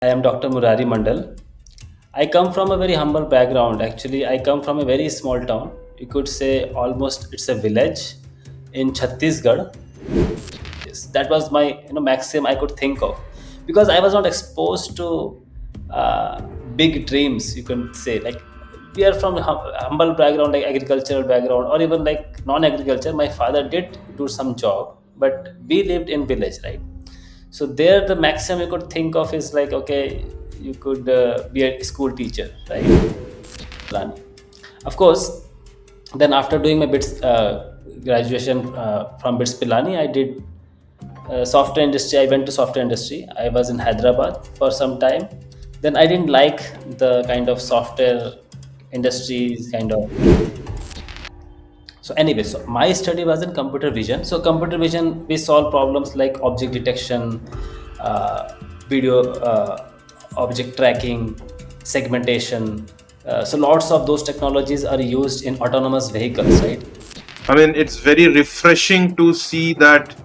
I am Dr. Murari Mandal. I come from a very humble background. Actually, I come from a very small town. You could say almost it's a village in Chhattisgarh. Yes, that was my maximum I could think of because I was not exposed to uh, big dreams. You can say like we are from humble background, like agricultural background, or even like non-agriculture. My father did do some job, but we lived in village, right? So there, the maximum you could think of is like, okay, you could be a school teacher, right? Plan. Of course, then after doing my bits graduation from bits Pilani, I did software industry. I went to software industry. I was in Hyderabad for some time. Then I didn't like the kind of software industries kind of. So anyway, so my study was in computer vision. So computer vision, we solve problems like object detection, uh, video, object tracking, segmentation. So lots of those technologies are used in autonomous vehicles, right? I mean, it's very refreshing to see that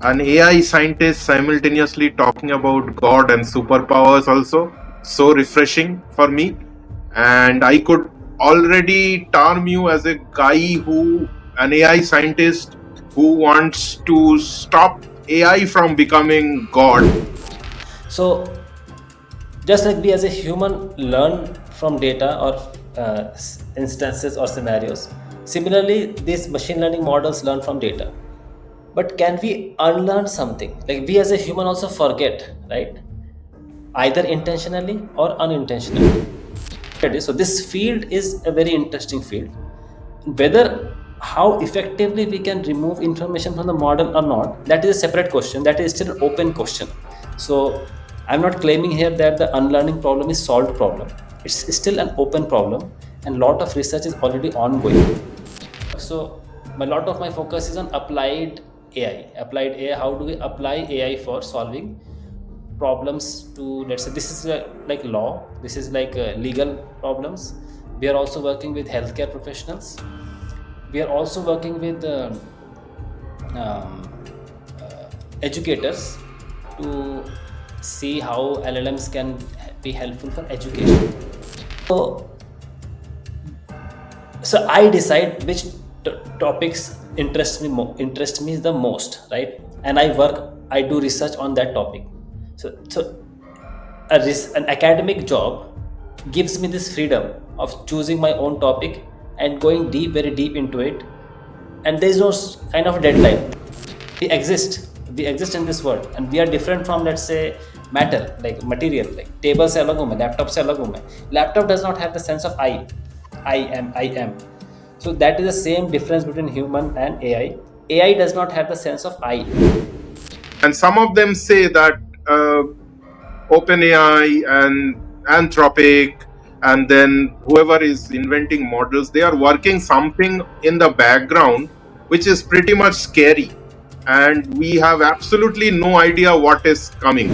an AI scientist simultaneously talking about God and superpowers also. So refreshing for me. And I could already term you as a guy an AI scientist who wants to stop AI from becoming God. So just like we as a human learn from data or instances or scenarios, similarly, these machine learning models learn from data. But can we unlearn something? Like we as a human also forget, right? Either intentionally or unintentionally. So this field is a very interesting field. Whether how effectively we can remove information from the model or not, that is a separate question. That is still an open question. So I'm not claiming here that the unlearning problem is solved problem. It's still an open problem, and lot of research is already ongoing. So a lot of my focus is on applied AI. Applied AI. How do we apply AI for solving problems to, let's say, this is like law, this is like legal problems. We are also working with healthcare professionals. We are also working with um, educators to see how LLMs can be helpful for education. So so I decide which topics interest me the most, right? And I do research on that topic. So an academic job gives me this freedom of choosing my own topic and going deep, very deep into it, and there is no kind of deadline. We exist in this world, and we are different from, let's say, matter, like material. Like table se alag hu main, laptop se alag hu main. Laptop does not have the sense of I am. So that is the same difference between human and AI does not have the sense of I. And some of them say that OpenAI and Anthropic and then whoever is inventing models, they are working something in the background which is pretty much scary. And we have absolutely no idea what is coming.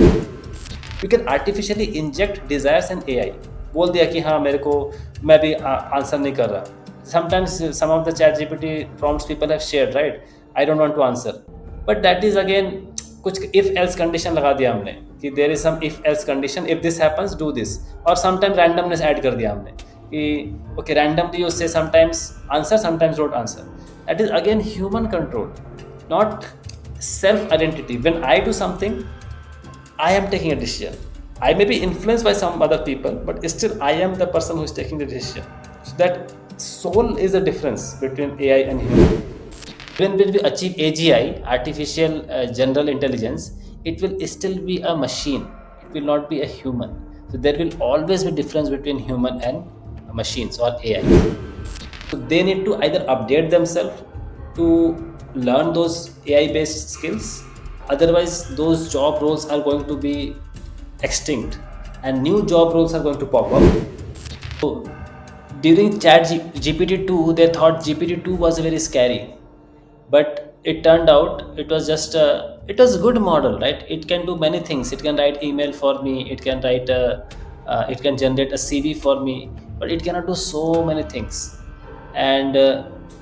You can artificially inject desires in AI. बोल दिया कि हाँ मेरे को, मैं भी answer नहीं कर रहा. Sometimes some of the ChatGPT prompts people have shared, right? I don't want to answer. But that is again कुछ if else condition लगा दिया हमने कि there is some if else condition, if this happens do this. और sometimes randomness add कर दिया हमने कि okay, randomly you say sometimes answer, sometimes don't answer. That is again human control, not self identity. When I do something, I am taking a decision. I may be influenced by some other people, but still I am the person who is taking the decision. So that soul is the difference between AI and human. When we achieve AGI, artificial general intelligence, it will still be a machine. It will not be a human. So there will always be difference between human and machines or AI. So they need to either update themselves to learn those AI based skills. Otherwise, those job roles are going to be extinct and new job roles are going to pop up. So during GPT-2, they thought GPT-2 was very scary, but it turned out it was just it was a good model, right? It can do many things. It can write email for me. It can generate a CV for me, but it cannot do so many things. And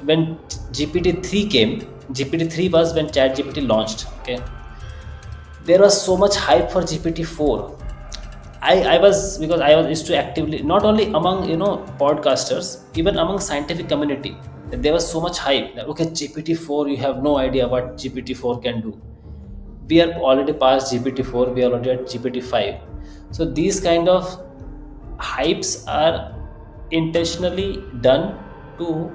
when GPT-3 came, GPT-3 was when ChatGPT launched. Okay, there was so much hype for GPT-4. I was, because I was used to actively, not only among podcasters, even among scientific community, there was so much hype that, okay, GPT-4, you have no idea what GPT-4 can do. We are already past GPT-4, we are already at GPT-5. So these kind of hypes are intentionally done to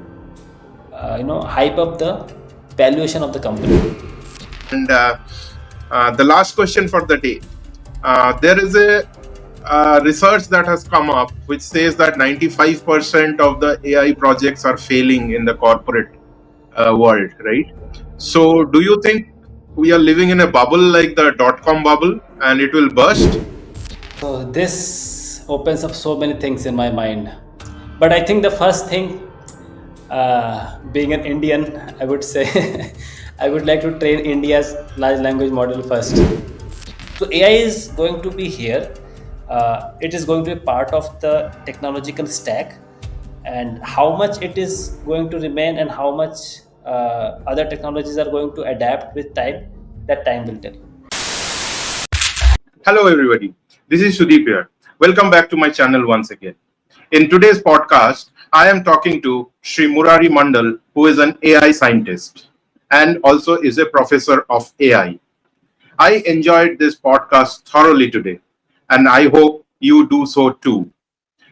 hype up the valuation of the company. And the last question for the day. There is a research that has come up which says that 95% of the AI projects are failing in the corporate world, right? So, do you think we are living in a bubble like the dot-com bubble and it will burst? So this opens up so many things in my mind. But I think the first thing, being an Indian, I would say I would like to train India's large language model first. So AI is going to be here. It is going to be part of the technological stack, and how much it is going to remain and how much other technologies are going to adapt with time, that time will tell. Hello, everybody. This is Sudeep here. Welcome back to my channel once again. In today's podcast, I am talking to Sri Murari Mandal, who is an AI scientist and also is a professor of AI. I enjoyed this podcast thoroughly today, and I hope you do so too.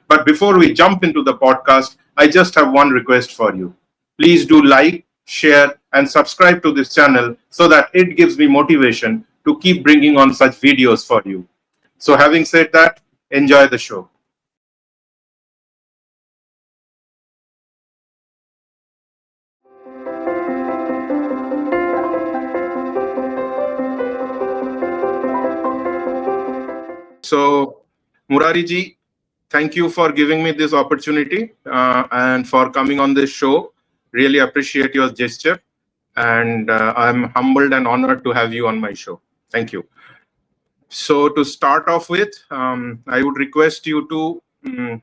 But before we jump into the podcast, I just have one request for you. Please do like, share, and subscribe to this channel so that it gives me motivation to keep bringing on such videos for you. So, having said that, enjoy the show. So, Murari ji, thank you for giving me this opportunity and for coming on this show. Really appreciate your gesture, and I'm humbled and honored to have you on my show. Thank you. So, to start off with, I would request you to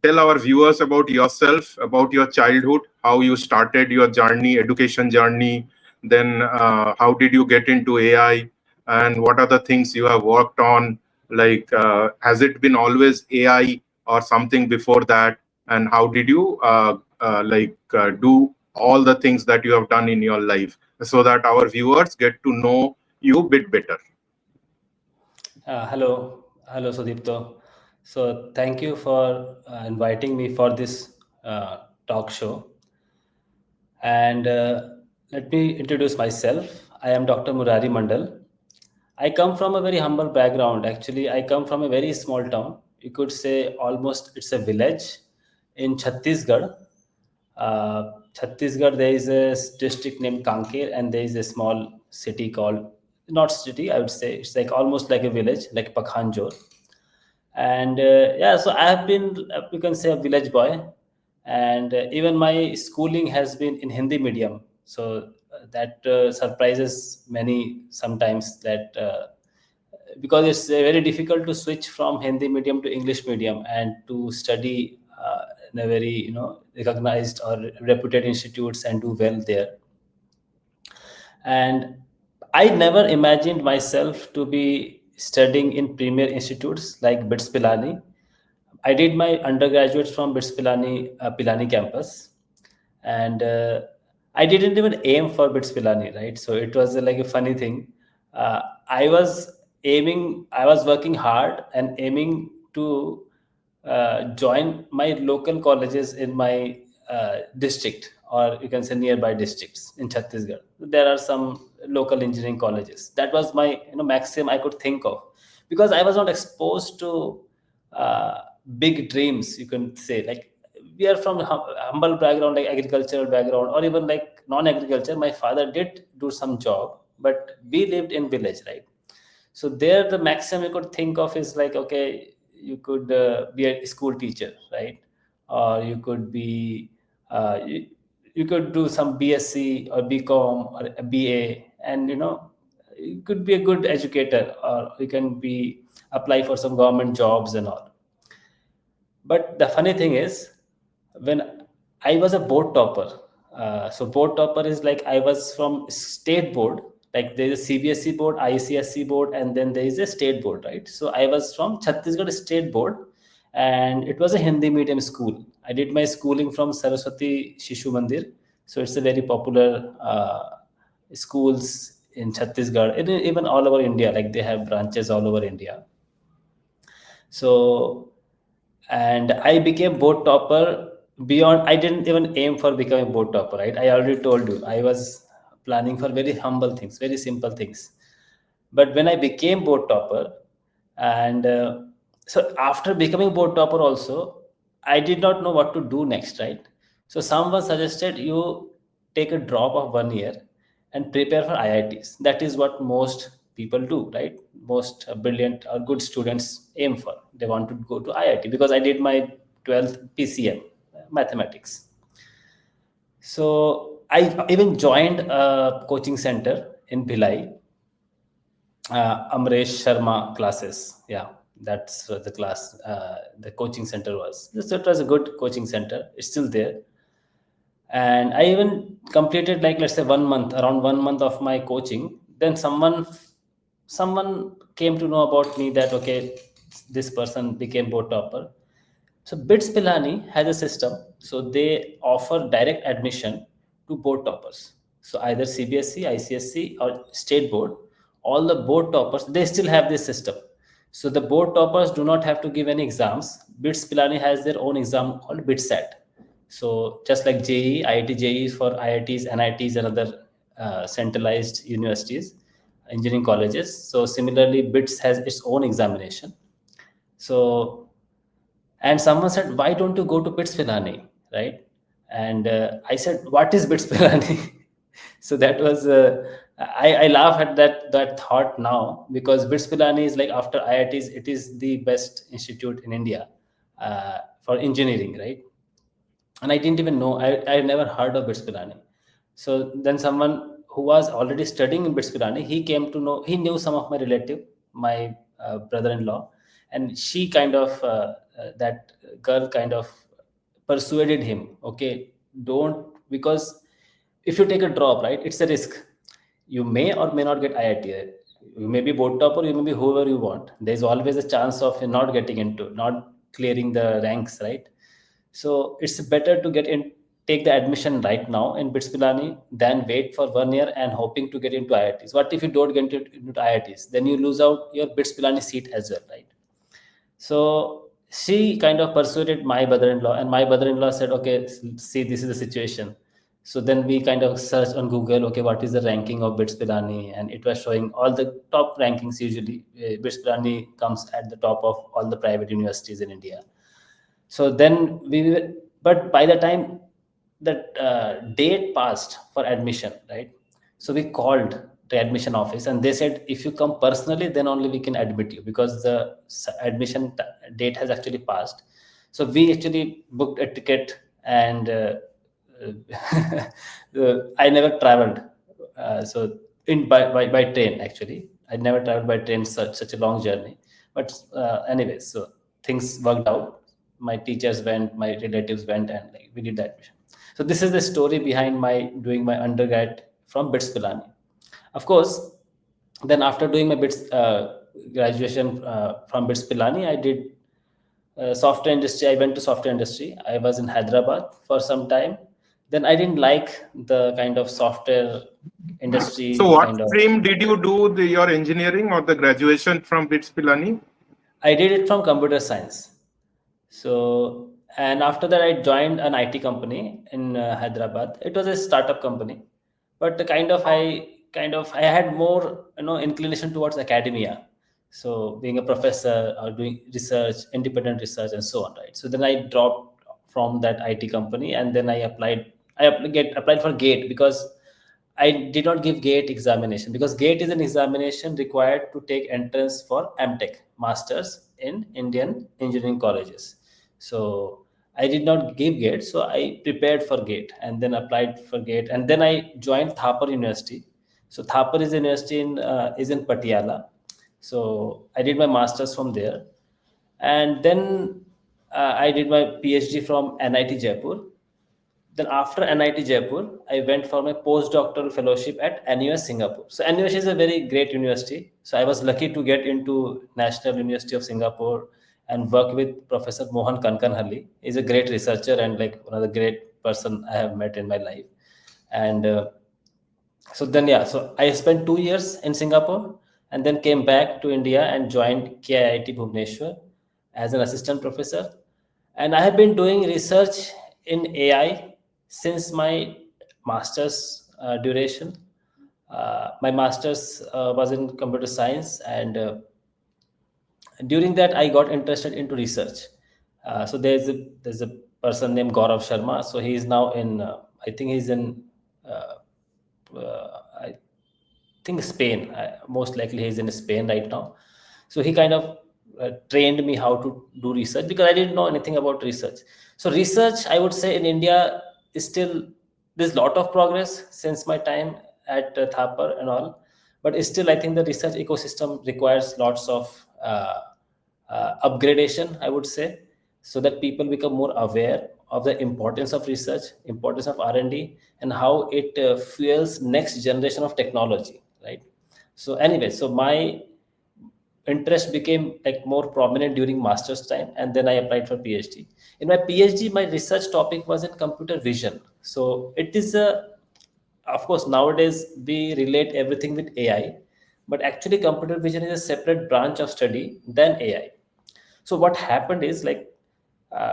tell our viewers about yourself, about your childhood, how you started your journey, education journey, then how did you get into AI, and what are the things you have worked on? Like, has it been always AI or something before that? And how did you do all the things that you have done in your life so that our viewers get to know you a bit better? Hello, Sudipto. So thank you for inviting me for this talk show. And let me introduce myself. I am Dr. Murari Mandal. I come from a very humble background. Actually, I come from a very small town. You could say almost it's a village in Chhattisgarh. Chhattisgarh, there is a district named Kanker, and there is a small city called, not city, I would say, it's like almost like a village, like Pakhanjor. And yeah, so I have been, you can say, a village boy, and even my schooling has been in Hindi medium. So that surprises many sometimes, that because it's very difficult to switch from Hindi medium to English medium and to study in a very recognized or reputed institutes and do well there. And I never imagined myself to be studying in premier institutes like BITS Pilani. I did my undergraduate from BITS Pilani, Pilani campus, and I didn't even aim for BITS Pilani, right? So it was like a funny thing. I was I was working hard and aiming to join my local colleges in my district, or you can say nearby districts in Chhattisgarh. There are some local engineering colleges. That was my maximum I could think of, because I was not exposed to uh, big dreams. You can say, like, we are from humble background, like agricultural background, or even like non-agriculture. My father did do some job, but we lived in village, right? So there, the maximum you could think of is like, okay, you could be a school teacher, right? Or you could be you could do some BSc or BCom or a BA, and you could be a good educator, or you can be apply for some government jobs and all. But the funny thing is, when I was a board topper, so board topper is like I was from state board, Like there is a CBSE board, ICSE board, and then there is a state board, right? So I was from Chhattisgarh state board, and it was a Hindi medium school. I did my schooling from Saraswati Shishu Mandir. So it's a very popular schools in Chhattisgarh, and even all over India. Like they have branches all over India. So, and I became board topper. Beyond, I didn't even aim for becoming board topper, right? I already told you I was planning for very humble things, very simple things. But when I became board topper, and so after becoming board topper also, I did not know what to do next, right? So someone suggested you take a drop of 1 year and prepare for IITs. That is what most people do, right? Most brilliant or good students aim for. They want to go to IIT because I did my 12th PCM, mathematics. So I even joined a coaching center in Bhilai, Amresh Sharma classes. Yeah, that's the class, the coaching center was. So it was a good coaching center. It's still there. And I even completed, like, let's say 1 month, around 1 month of my coaching. Then someone came to know about me that okay, this person became board topper. So BITS Pilani has a system. So they offer direct admission to board toppers. So either CBSE, ICSE, or state board, all the board toppers, they still have this system. So the board toppers do not have to give any exams. BITS Pilani has their own exam called BITSAT. So just like JEE, IIT JEE is for IITs, NITs, and other centralized universities, engineering colleges. So similarly, BITS has its own examination. So, and someone said, why don't you go to BITS Pilani, right? And I said, what is BITS Pilani? So that was, I laugh at that thought now, because BITS Pilani is like, after IITs, it is the best institute in India for engineering, right? And I didn't even know. I never heard of Bits Pilani. So then someone who was already studying in Bits Pilani, he came to know. He knew some of my relative, my brother-in-law, and she kind of that girl kind of persuaded him. Okay, don't, because if you take a drop, right, it's a risk. You may or may not get IIT. You may be board topper, you may be whoever you want. There's always a chance of not getting into, not clearing the ranks, right? So it's better to get in, take the admission right now in BITS Pilani than wait for 1 year and hoping to get into IITs. What if you don't get into IITs? Then you lose out your BITS Pilani seat as well, right? So she kind of persuaded my brother-in-law, and my brother-in-law said, "Okay, see, this is the situation." So then we kind of searched on Google, okay, what is the ranking of BITS Pilani, and it was showing all the top rankings. Usually, BITS Pilani comes at the top of all the private universities in India. So then we were, but by the time that date passed for admission, right? So we called the admission office, and they said, if you come personally, then only we can admit you, because the admission date has actually passed. So we actually booked a ticket, and I never traveled. So in by train, actually, I never traveled by train such a long journey. But anyways, so things worked out. My teachers went, my relatives went, and like we did the admission. So this is the story behind my doing my undergrad from BITS Pilani. Of course, then after doing my BITS graduation from BITS Pilani, I did software industry. I went to software industry. I was in Hyderabad for some time. Then I didn't like the kind of software So, industry what kind of. stream did you do your engineering or the graduation from BITS Pilani? I did it from computer science. So, and after that, I joined an IT company in Hyderabad. It was a startup company, but the I had more, inclination towards academia. So, being a professor or doing research, independent research, and so on, right? So then I dropped from that IT company, and then I applied. Applied for GATE, because I did not give GATE examination, because GATE is an examination required to take entrance for MTech, Masters in Indian engineering colleges. So I did not give GATE, so I prepared for GATE and then applied for GATE, and then I joined Thapar University. So Thapar is a university is in Patiala. So I did my masters from there, and then I did my PhD from NIT Jaipur, Then after NIT Jaipur, I went for my postdoctoral fellowship at NUS Singapore. So NUS is a very great university. So I was lucky to get into National University of Singapore and work with Professor Mohan Kankanhalli. He's a great researcher and like one of the great person I have met in my life. And so then yeah, so I spent 2 years in Singapore and then came back to India and joined KIIT Bhubaneswar as an assistant professor. And I have been doing research in AI since my master's duration. My master's was in computer science, and during that I got interested into research. So there's a person named Gaurav Sharma. So he is now in I think he's in I think Spain. Most likely he's in Spain right now. So he kind of trained me how to do research because I didn't know anything about research. So research, I would say, in India is still, there's a lot of progress since my time at Thapar and all, but still I think the research ecosystem requires lots of upgradation, I would say, so that people become more aware of the importance of research, importance of R&D, and how it fuels next generation of technology, right? So anyway, so my interest became like more prominent during master's time, and then I applied for PhD. In my PhD, my research topic was in computer vision. So it is a, of course, nowadays we relate everything with AI, but actually computer vision is a separate branch of study than AI. So what happened is like,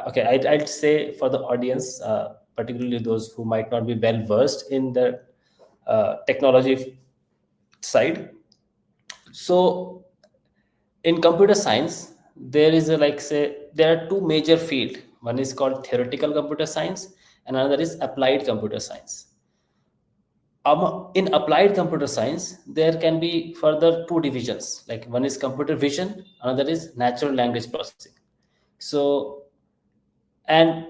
okay, I'd say for the audience, particularly those who might not be well versed in the technology side. So in computer science, there is a, like say, there are two major field. One is called theoretical computer science, and another is applied computer science. In applied computer science, there can be further two divisions. Like one is computer vision, another is natural language processing. So, and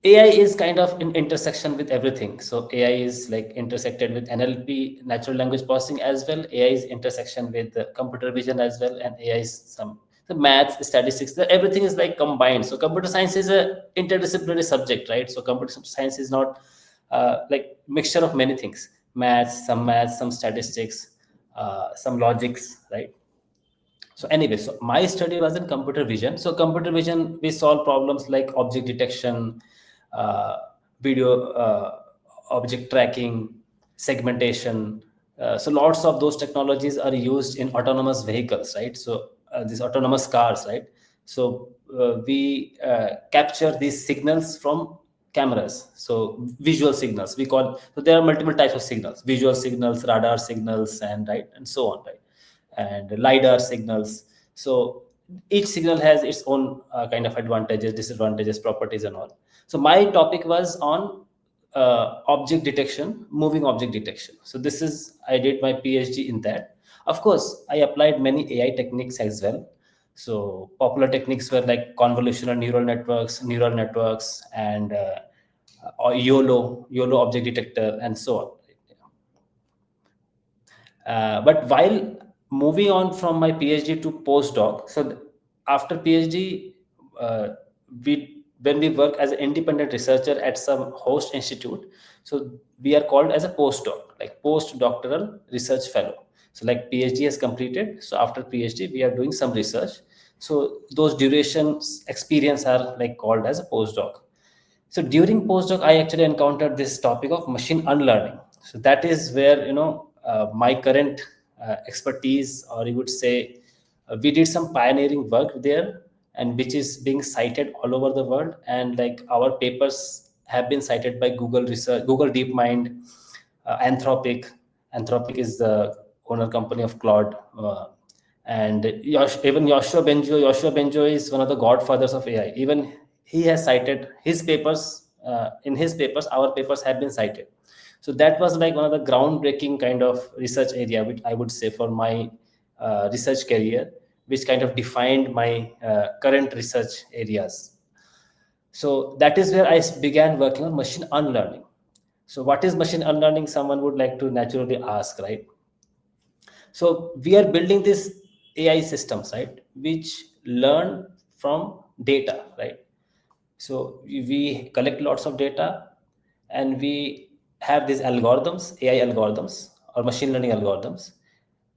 AI is kind of in intersection with everything. So AI is like intersected with NLP, natural language processing as well. AI is intersection with the computer vision as well, and AI is some the maths, statistics. Everything is like combined. So computer science is a interdisciplinary subject, right? So computer science is not like mixture of many things: maths, some statistics, some logics, right? So anyway, so my study was in computer vision. So computer vision, we solve problems like object detection, uh, video object tracking, segmentation. So lots of those technologies are used in autonomous vehicles, right? So these autonomous cars, right? So we capture these signals from cameras. So visual signals, we call, so there are multiple types of signals: visual signals, radar signals, and right, and so on, right? And lidar signals. So each signal has its own kind of advantages, disadvantages, properties, and all. So my topic was on object detection, moving object detection. So this is, I did my PhD in that. Of course, I applied many AI techniques as well. So popular techniques were like convolutional neural networks, and or YOLO object detector, and so on. But while moving on from my PhD to postdoc, so after PhD, uh, we when we work as an independent researcher at some host institute, so we are called as a postdoc, like postdoctoral research fellow. So like PhD has completed, so after PhD we are doing some research. So those durations experience are like called as a postdoc. So during postdoc, I actually encountered this topic of machine unlearning. So that is where my current expertise, or you would say, we did some pioneering work there, and which is being cited all over the world. And like our papers have been cited by Google Research, Google DeepMind, Anthropic. Anthropic is the owner company of Claude. And even Yoshua Benjo is one of the godfathers of AI. Even he has cited his papers. In his papers, our papers have been cited. So that was like one of the groundbreaking kind of research area, which I would say for my research career, which kind of defined my current research areas. So that is where I began working on machine unlearning. So what is machine unlearning? Someone would like to naturally ask, right? So we are building these AI systems, right, which learn from data, right? So we collect lots of data, and we have these algorithms, AI algorithms or machine learning algorithms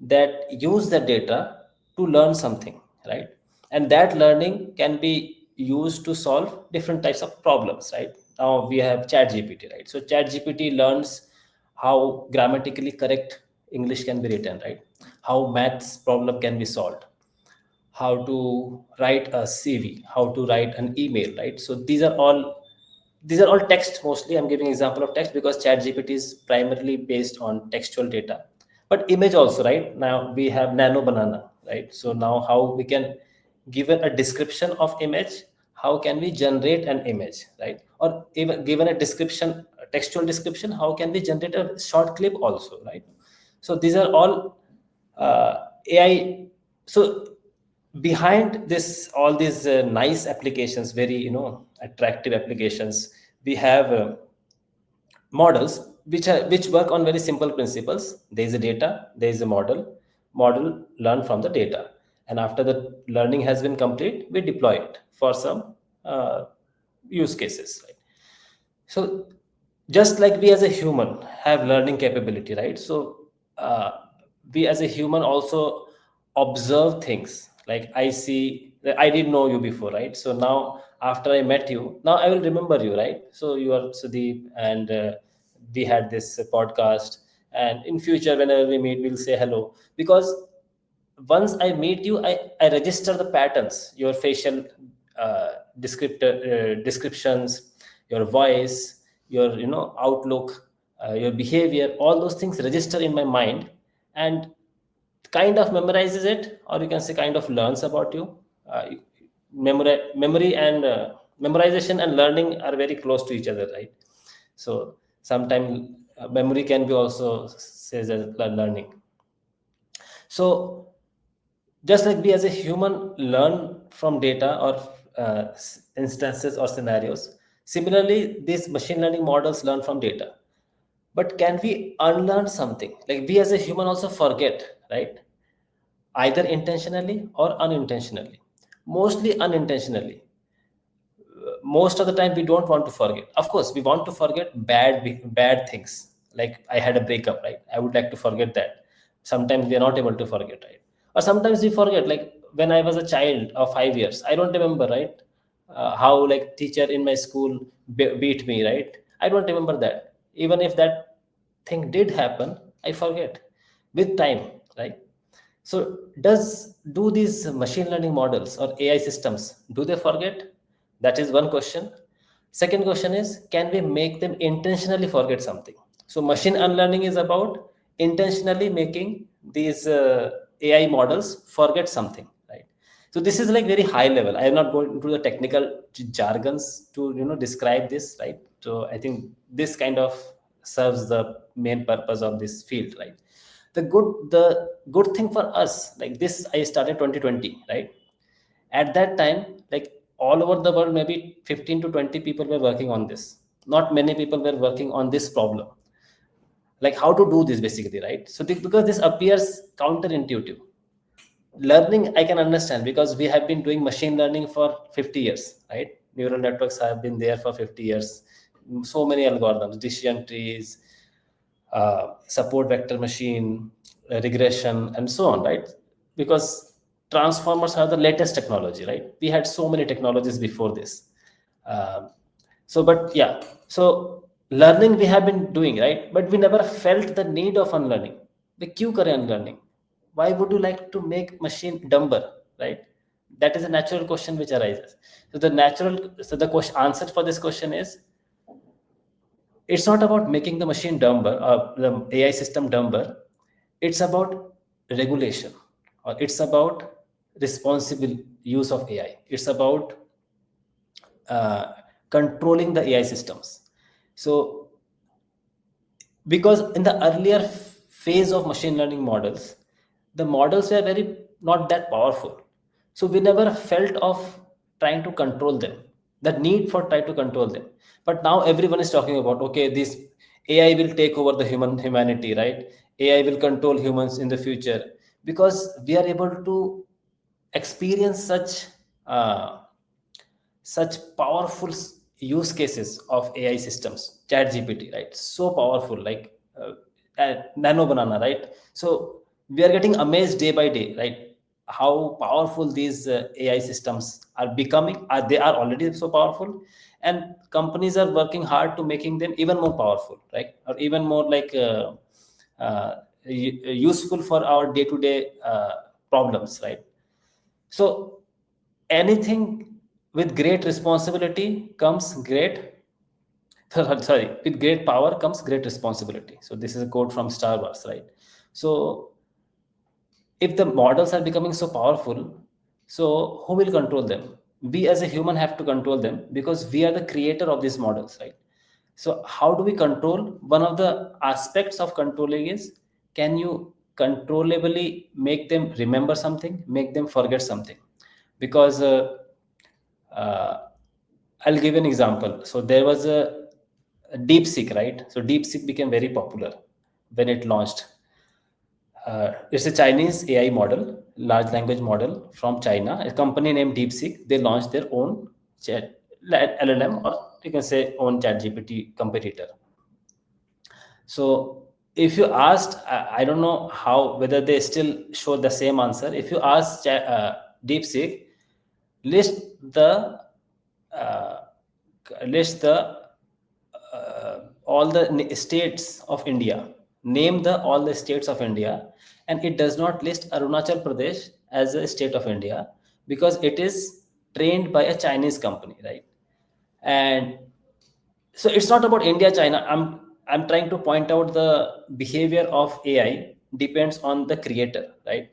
that use the data to learn something, right? And that learning can be used to solve different types of problems, right? Now we have ChatGPT, right? So ChatGPT learns how grammatically correct English can be written, right? How maths problem can be solved, how to write a CV, how to write an email, right? So these are all text mostly. I'm giving example of text because ChatGPT is primarily based on textual data, but image also, right? Now we have Nano Banana, right? So now how we can given a description of image, how can we generate an image, right? Or even given a description, a textual description, how can we generate a short clip also, right? So these are all AI. So behind this, all these nice applications, very attractive applications, we have models which work on very simple principles. There is a data, there is a model learn from the data, and after the learning has been complete, we deploy it for some use cases, right? So just like we as a human have learning capability, right? So uh, we as a human also observe things. Like I see, I didn't know you before, right? So now after I met you, now I will remember you, right? So you are Sudeep, and we had this podcast, and in future whenever we meet, we'll say hello, because once I meet you, I register the patterns, your facial descriptions, your voice, your outlook, your behavior, all those things register in my mind, and kind of memorizes it, or you can say kind of learns about you. Memory and memorization and learning are very close to each other, right? So sometimes memory can be also says as learning. So just like we as a human learn from data or instances or scenarios, similarly these machine learning models learn from data. But can we unlearn something? Like we as a human also forget, right? Either intentionally or unintentionally. Mostly unintentionally. Most of the time we don't want to forget. Of course we want to forget bad things. Like I had a breakup, right? I would like to forget that. Sometimes we are not able to forget, right? Or sometimes we forget, like when I was a child of 5 years, I don't remember, right? How like teacher in my school beat me, right? I don't remember that. Even if that thing did happen, I forget with time, right? So do these machine learning models or AI systems, do they forget? That is one question. Second question is, can we make them intentionally forget something? So machine unlearning is about intentionally making these AI models forget something, right? So this is like very high level. I am not going into the technical jargons to describe this, right? So I think this kind of serves the main purpose of this field, right? The good thing for us, like this I started 2020, right? At that time, like all over the world, maybe 15 to 20 people were working on this. Not many people were working on this problem, like how to do this basically, right? So because this appears counterintuitive. Learning I can understand because we have been doing machine learning for 50 years, right? Neural networks have been there for 50 years. So many algorithms, decision trees, support vector machine, regression, and so on, right? Because transformers are the latest technology, right? We had so many technologies before this. Um, so, but yeah, so learning we have been doing, right? But we never felt the need of unlearning. We क्यों करें unlearning? Why would you like to make machine dumber, right? That is a natural question which arises. So the question answer for this question is, it's not about making the machine dumber or the AI system dumber. It's about regulation, or it's about responsible use of AI. It's about controlling the AI systems. So because in the earlier phase of machine learning models, the models were very not that powerful, so we never felt of trying to control them, the need for trying to control them. But now everyone is talking about, okay, this AI will take over the humanity, right? AI will control humans in the future, because we are able to experience such powerful use cases of AI systems, ChatGPT, right? So powerful, like nano banana, right? So we are getting amazed day by day, right? How powerful these AI systems are becoming. They are already so powerful, and companies are working hard to making them even more powerful, right? Or even more like useful for our day-to-day problems, right? So anything with great responsibility comes great. Sorry, with great power comes great responsibility. So this is a quote from Star Wars, right? So if the models are becoming so powerful, so who will control them? We as a human have to control them because we are the creator of these models, right? So how do we control? One of the aspects of controlling is, can you controllably make them remember something, make them forget something? Because uh, I'll give an example. So there was a DeepSeek, right? So DeepSeek became very popular when it launched. It's a Chinese AI model, large language model from China. A company named DeepSeek. They launched their own chat LLM, or you can say own ChatGPT competitor. So if you asked, I don't know how whether they still show the same answer. If you ask DeepSeek, list the uh, list the all the states of India. Name the all the states of India, and it does not list Arunachal Pradesh as a state of India because it is trained by a Chinese company, right? And so it's not about India, China. I'm trying to point out the behavior of AI depends on the creator, right?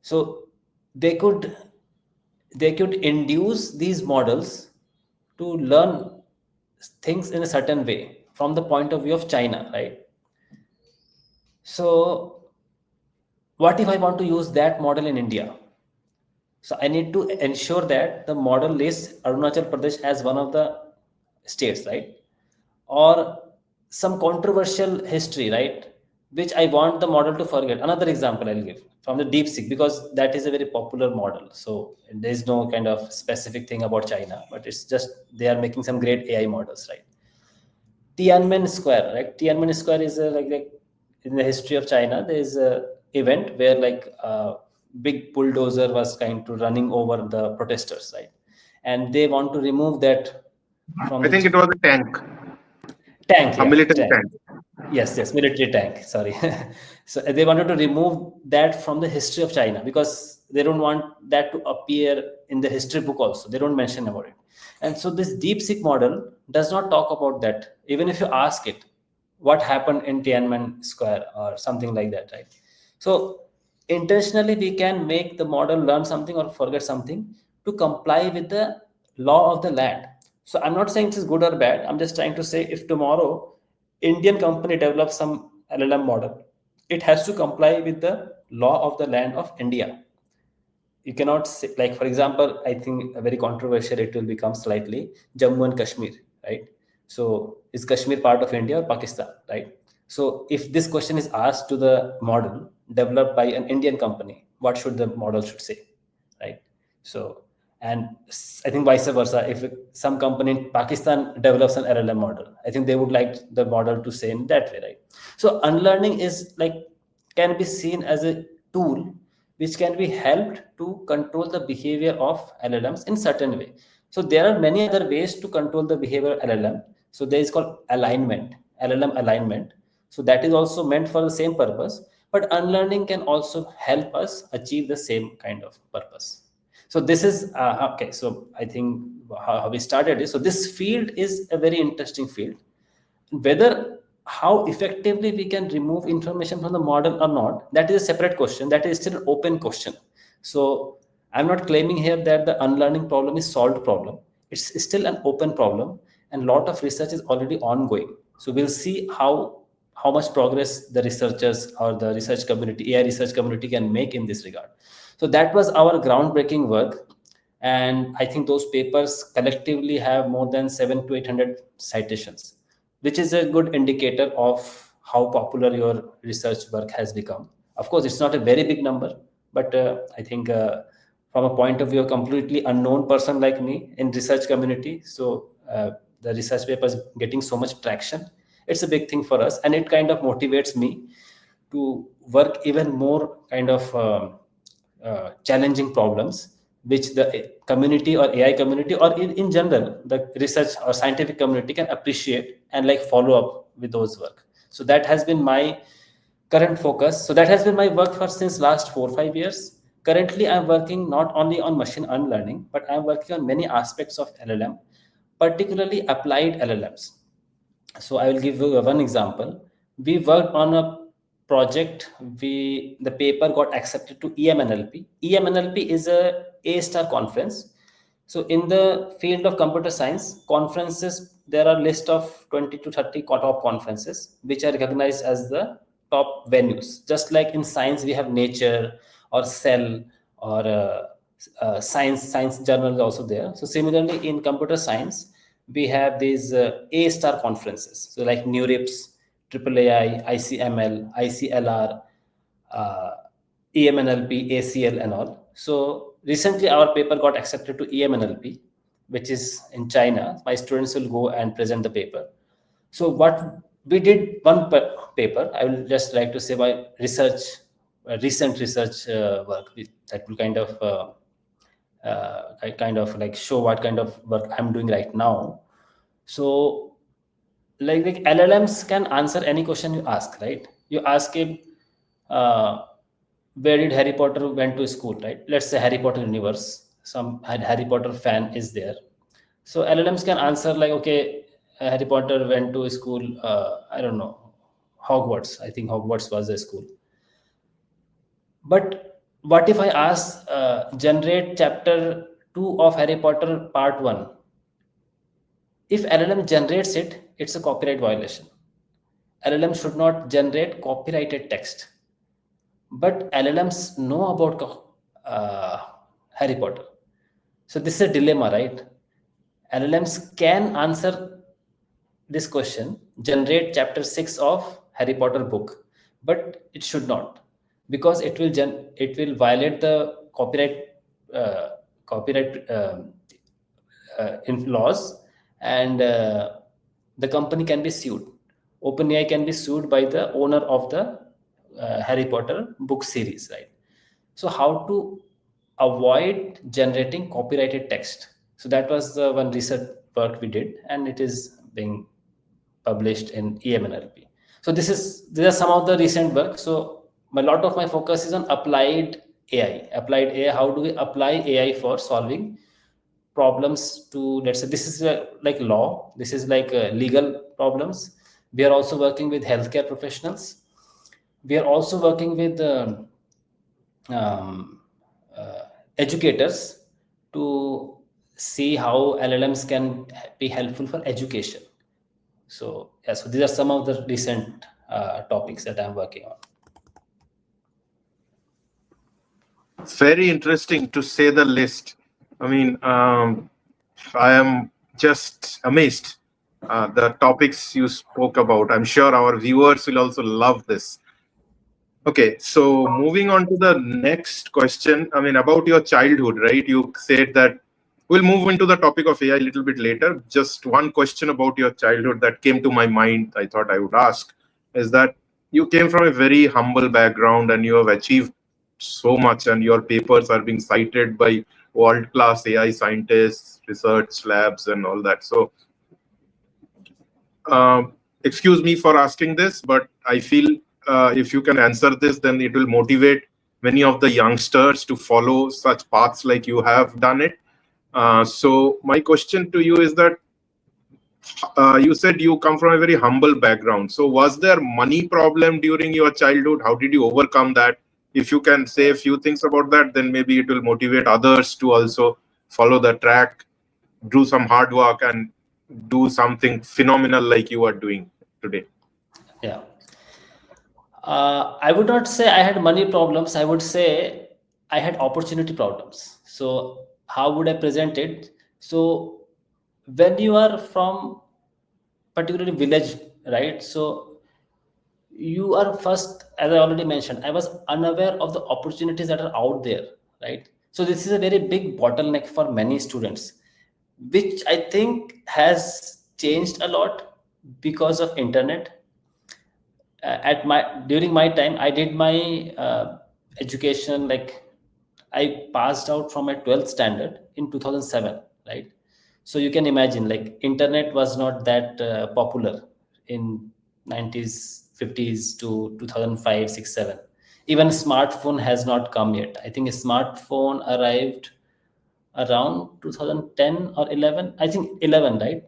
So they could they could induce these models to learn things in a certain way from the point of view of China, right? So what if I want to use that model in India? So I need to ensure that the model lists Arunachal Pradesh as one of the states, right? Or some controversial history, right? Which I want the model to forget. Another example I'll give from the DeepSeek because that is a very popular model. So there is no kind of specific thing about China, but it's just they are making some great AI models, right? Tiananmen Square, right? Tiananmen Square is like in the history of China. There is a event where like a big bulldozer was kind to running over the protesters, right? And they want to remove that from I the think it was a tank, tank. a Yeah, military tank. tank. Yes, military tank. Sorry. So they wanted to remove that from the history of China because they don't want that to appear in the history book also. They don't mention about it. And so this DeepSeek model does not talk about that. Even if you ask it, what happened in Tiananmen Square or something like that, right? So intentionally we can make the model learn something or forget something to comply with the law of the land. So I'm not saying this is good or bad. I'm just trying to say if tomorrow Indian company develops some LLM model, it has to comply with the law of the land of India. You cannot say, like for example, I think a very controversial it will become slightly Jammu and Kashmir, right? So is Kashmir part of India or Pakistan, right? So if this question is asked to the model developed by an Indian company, what should the model should say, right? So and I think vice versa, if some company in Pakistan develops an LLM model, I think they would like the model to say in that way, right? So unlearning is like can be seen as a tool which can be helped to control the behavior of LLMs in certain way. So there are many other ways to control the behavior of LLM. So there is called alignment, LLM alignment. So that is also meant for the same purpose, but unlearning can also help us achieve the same kind of purpose. So this is okay. So I think how we started is, so this field is a very interesting field. Whether how effectively we can remove information from the model or not, that is a separate question. That is still an open question. So I'm not claiming here that the unlearning problem is solved problem. It's still an open problem, and lot of research is already ongoing. So we'll see how much progress the researchers or the research community, AI research community, can make in this regard. So that was our groundbreaking work, and I think those papers collectively have more than 7 to 800 citations, which is a good indicator of how popular your research work has become. Of course, it's not a very big number, but I think from a point of view, a completely unknown person like me in research community, so the research paper is getting so much traction. It's a big thing for us, and it kind of motivates me to work even more kind of challenging problems which the community or AI community or in general the research or scientific community can appreciate and like follow up with those work. So that has been my current focus. So that has been my work for since last 4 5 years. Currently I'm working not only on machine unlearning, but I'm working on many aspects of LLM, particularly applied LLMs. So I will give you one example. We worked on a project. The paper got accepted to EMNLP. EMNLP is a star conference. So in the field of computer science conferences, there are list of 20 to 30 top conferences which are recognized as the top venues. Just like in science, we have Nature or Cell or science journal is also there. So similarly, in computer science, we have these A star conferences. So like NeurIPS, AAAI, ICML, ICLR, uh, EMNLP, ACL, and all. So recently, our paper got accepted to EMNLP, which is in China. My students will go and present the paper. So what we did one paper. I will just like to say my research, recent research work that will kind of like show what kind of work I'm doing right now. So like LLMs can answer any question you ask, right? You ask him, uh, where did Harry Potter went to school, right? Let's say Harry Potter universe, some Harry Potter fan is there. So LLMs can answer like, okay, Harry Potter went to school, I don't know, Hogwarts. I think Hogwarts was a school. But what if I ask, generate chapter 2 of Harry Potter part 1? If LLM generates it, it's a copyright violation. LLM should not generate copyrighted text. But LLMs know about Harry Potter. So this is a dilemma, right? LLMs can answer this question, generate chapter 6 of Harry Potter book, but it should not, because it will violate the uh, copyright in laws, and the company can be sued. OpenAI can be sued by the owner of the Harry Potter book series, right? So how to avoid generating copyrighted text? So that was the one research work we did, and it is being published in EMNLP. So these are some of the recent work. So a lot of my focus is on applied AI. Applied AI. How do we apply AI for solving problems? To, let's say, this is like law. This is like legal problems. We are also working with healthcare professionals. We are also working with um, uh, educators to see how LLMs can be helpful for education. So yeah, so these are some of the recent topics that I'm working on. Very interesting to say the least. I mean, I am just amazed. The topics you spoke about. I'm sure our viewers will also love this. Okay, so moving on to the next question. I mean, about your childhood, right? You said that we'll move into the topic of AI a little bit later. Just one question about your childhood that came to my mind, I thought I would ask, is that you came from a very humble background and you have achieved so much, and your papers are being cited by world class AI scientists, research labs, and all that. So, excuse me for asking this, but I feel if you can answer this, then it will motivate many of the youngsters to follow such paths like you have done it. So my question to you is that you said you come from a very humble background. So was there money problem during your childhood? How did you overcome that? If you can say a few things about that, then maybe it will motivate others to also follow the track, do some hard work, and do something phenomenal like you are doing today. Yeah. I would not say I had money problems. I would say I had opportunity problems. So how would I present it? So when you are from particularly village, right? So you are first, as I already mentioned, I was unaware of the opportunities that are out there, right? So this is a very big bottleneck for many students. which I think has changed a lot because of internet. At my During my time, I did my education, like I passed out from my 12th standard in 2007, right? So you can imagine, like, internet was not that popular in 90s 50s to 2005 6 7. Even smartphone has not come yet. I think a smartphone arrived around 2010 or 11, I think 11, right?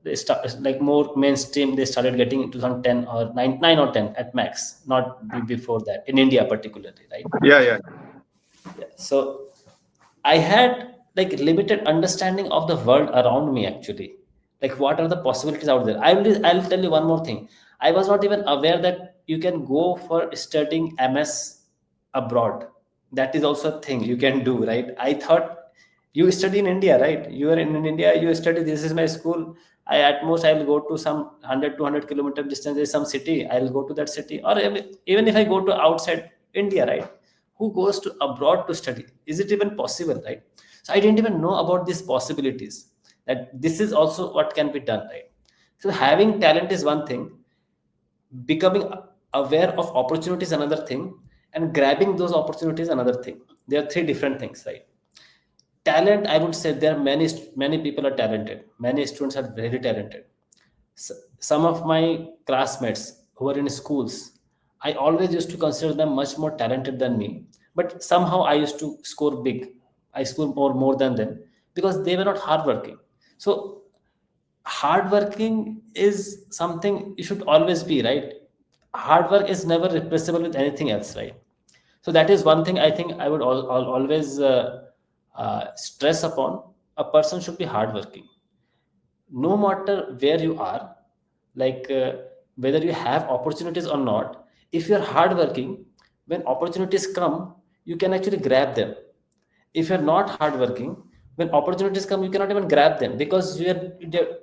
They start, like, more mainstream, they started getting in 2010 or 9 or 10 at max, not before that, in India particularly, right? Yeah, yeah. So I had, like, limited understanding of the world around me actually. Like, what are the possibilities out there? I'll tell you one more thing. I was not even aware that you can go for studying MS abroad. That is also a thing you can do, right? I thought you study in India, right? You are in India, you study, this is my school. I at most I'll go to some 100 200 kilometer distance, there's some city, I'll go to that city. Or even if I go to outside India, right? Who goes to abroad to study? Is it even possible, right? So I didn't even know about these possibilities, that this is also what can be done, right? So having talent is one thing, becoming aware of opportunities another thing, and grabbing those opportunities another thing. There are three different things, right? Talent, I would say there are many people are talented, many students are very talented. Some of my classmates who are in schools, I always used to consider them much more talented than me, but somehow I used to score big. I scored more than them because they were not hardworking. So hardworking is something you should always be, right? Hard work is never replaceable with anything else, right? So that is one thing I think I would always stress upon. A person should be hardworking, no matter where you are, like, whether you have opportunities or not. If you're hardworking, when opportunities come, you can actually grab them. If you're not hardworking, when opportunities come, you cannot even grab them because you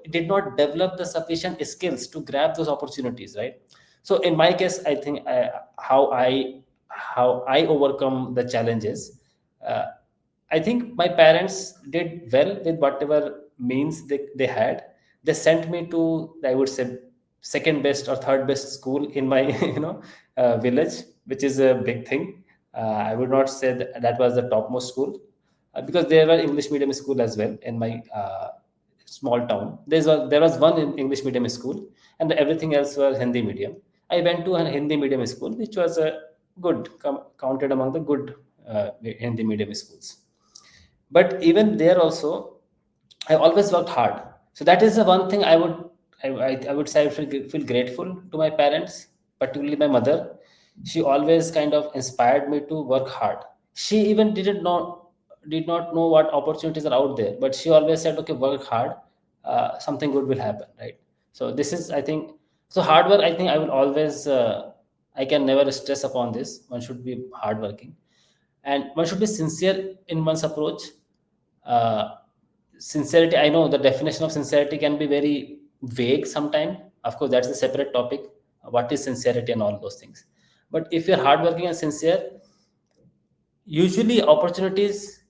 did not develop the sufficient skills to grab those opportunities, right? So in my case, I think, how I overcome the challenges. uh, I think my parents did well with whatever means they had. They sent me to, I would say, second best or third best school in my village, which is a big thing. I would not say that was the topmost school, because there were English medium school as well in my small town. There was one English medium school, and everything else was Hindi medium. I went to a Hindi medium school, which was a counted among the good Hindi medium schools. But even there also, I always worked hard. So that is the one thing I would say I feel grateful to my parents, particularly my mother. She always kind of inspired me to work hard. She even did not know what opportunities are out there, but she always said, okay, work hard, something good will happen, right? So this is, I think, so hard work, I think I will always, I can never stress upon this. One should be hardworking, and one should be sincere in one's approach. uh, Sincerity, I know the definition of sincerity can be very vague sometimes. Of course, that's a separate topic, what is sincerity and all those things. But if you're hardworking and sincere, usually opportunities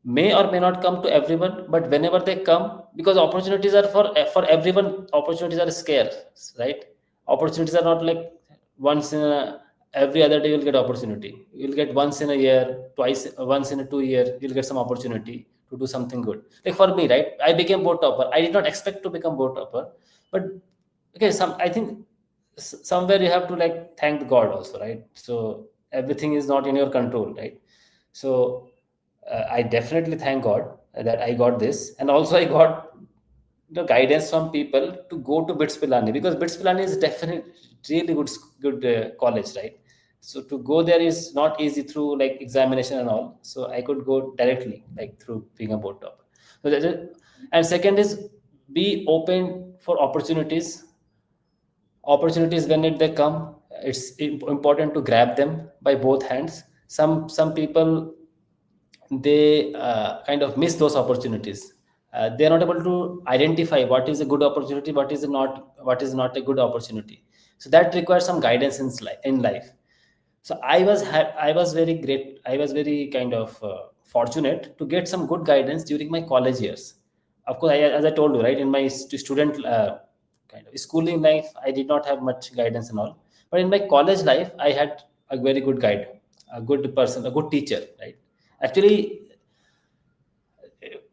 may or may not come to everyone, but whenever they come, because opportunities are for everyone, opportunities are scarce, right? Opportunities are not like once in a, every other day you'll get opportunity. You'll get once in a year, twice, once in a 2 year, you'll get some opportunity to do something good. Like for me, right? I became board topper. I did not expect to become board topper, but okay, I think somewhere you have to, like, thank God also, right? So everything is not in your control, right? So I definitely thank God that I got this, and also I got the guidance from people to go to Bits Pilani, because Bits Pilani is definitely really good college, right? So to go there is not easy through, like, examination and all. So I could go directly, like, through being a board topper. So and second is, be open for opportunities when they come. It's important to grab them by both hands. Some people, they kind of miss those opportunities. They are not able to identify what is a good opportunity, what is not a good opportunity. So that requires some guidance in life. So I was very great, I was very kind of fortunate to get some good guidance during my college years. of course, as I told you, right, in my student kind of schooling life, I did not have much guidance and all. But in my college life, I had a very good guide, a good person, a good teacher, right? Actually,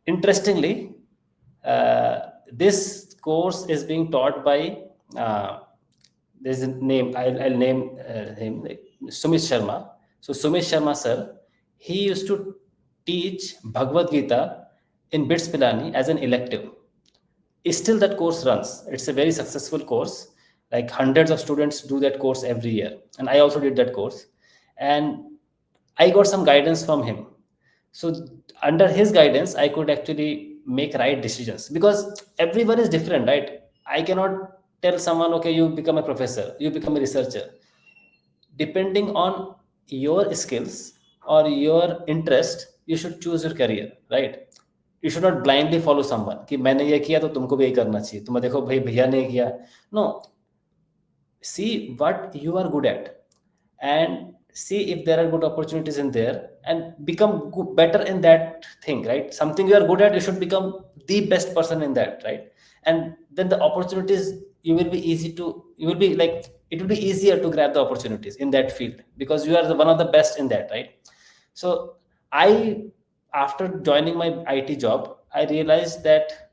interestingly, this course is being taught by there's a name, I'll name him, like Sumit Sharma. So Sumit Sharma sir, he used to teach Bhagavad Gita in Bits Pilani as an elective. Still that course runs. It's a very successful course. Like hundreds of students do that course every year, and I also did that course. And I got some guidance from him. So under his guidance, I could actually make right decisions, because everyone is different, right? I cannot tell someone, okay, you become a professor, you become a researcher. Depending on your skills or your interest, you should choose your career, right? You should not blindly follow someone कि मैंने ये किया तो तुमको भी यही करना चाहिए, तुम देखो भाई भैया ने किया. No, see what you are good at, and see if there are good opportunities in there, and become better in that thing, right? Something you are good at, you should become the best person in that, right? And then the opportunities, you will be like, it will be easier to grab the opportunities in that field, because you are one of the best in that, right? So I, after joining my IT job, I realized that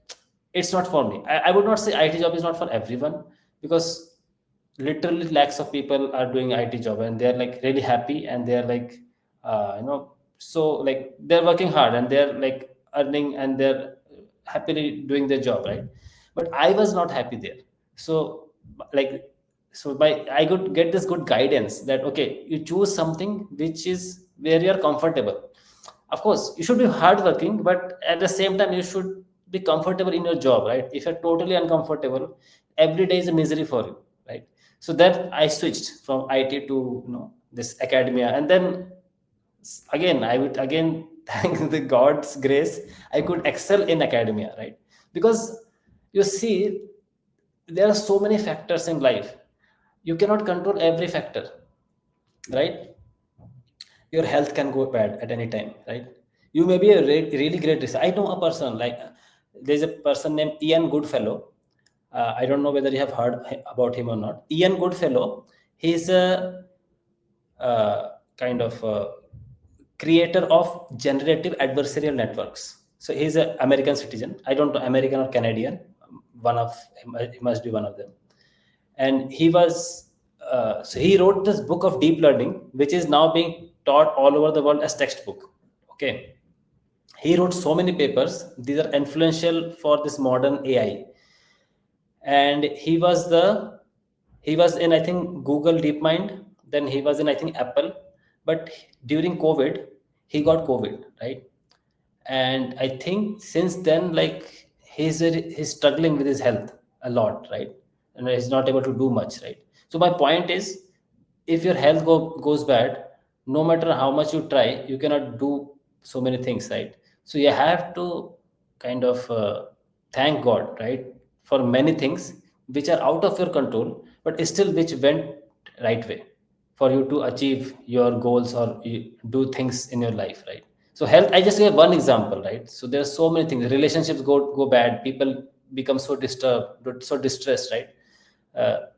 it's not for me. I would not say IT job is not for everyone, because literally lakhs of people are doing IT job, and they're like really happy, and they're like, so like they're working hard, and they're like earning, and they're happily doing their job, right? But I was not happy there. So like, so by I could get this good guidance that, okay, you choose something which is where you're comfortable. Of course, you should be hardworking, but at the same time, you should be comfortable in your job, right? If you're totally uncomfortable, every day is a misery for you, right? So then I switched from IT to, this academia, and then again I would again thank the God's grace, I could excel in academia, right? Because you see, there are so many factors in life. You cannot control every factor, right? Your health can go bad at any time, right? You may be a really great researcher. I know a person like, there's a person named Ian Goodfellow. I don't know whether you have heard about him or not. Ian Goodfellow, he's a kind of creator of generative adversarial networks. So he's an American citizen. I don't know, American or Canadian, one of, he must be one of them. And he was so he wrote this book of deep learning, which is now being taught all over the world as textbook. Okay, he wrote so many papers. These are influential for this modern AI. And he was in, I think, Google DeepMind. Then he was in, I think, Apple. But during COVID, he got COVID, right? And I think since then, like, he's struggling with his health a lot, right? And he's not able to do much, right? So my point is, if your health goes bad, no matter how much you try, you cannot do so many things, right? So you have to kind of thank God, right, for many things which are out of your control, but still which went right way for you to achieve your goals, or you do things in your life, right? So health, I just gave one example, right? So there are so many things. Relationships go bad, people become so disturbed, so distressed, right?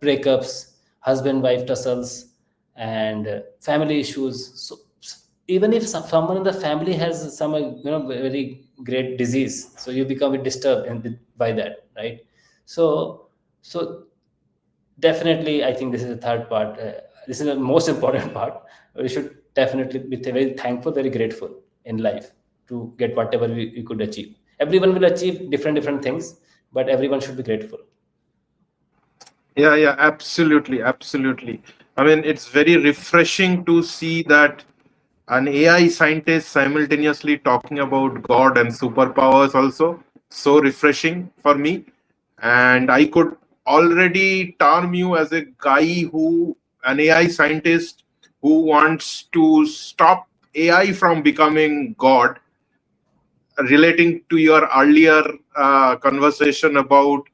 Breakups, husband wife tussles, and family issues. So even if someone in the family has some very great disease, so you become a bit disturbed and by that, right? So definitely, I think this is the third part. This is the most important part. We should definitely be very thankful, very grateful in life to get whatever we could achieve. Everyone will achieve different things, but everyone should be grateful. Yeah, absolutely, absolutely. I mean, it's very refreshing to see that an AI scientist simultaneously talking about God and superpowers also. So refreshing for me. And I could already term you as a guy who, an AI scientist who wants to stop AI from becoming God, relating to your earlier conversation about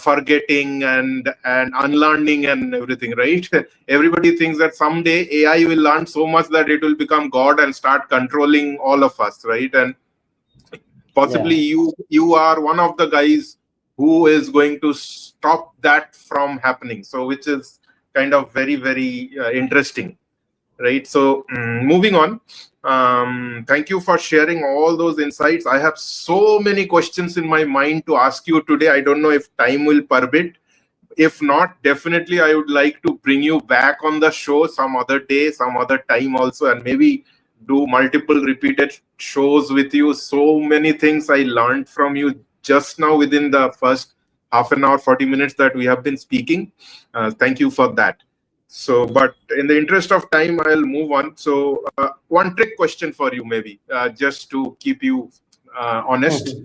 forgetting and unlearning and everything, right? Everybody thinks that someday AI will learn so much that it will become God and start controlling all of us, right? And Possibly you are one of the guys who is going to stop that from happening. So which is kind of very, very interesting, right? So moving on, thank you for sharing all those insights. I have so many questions in my mind to ask you today. I don't know if time will permit. If not, definitely I would like to bring you back on the show some other day, some other time also, and maybe do multiple repeated shows with you. So many things I learned from you just now within the first half an hour, 40 minutes that we have been speaking. Thank you for that. So, but in the interest of time, I'll move on. So, one trick question for you, maybe, just to keep you honest.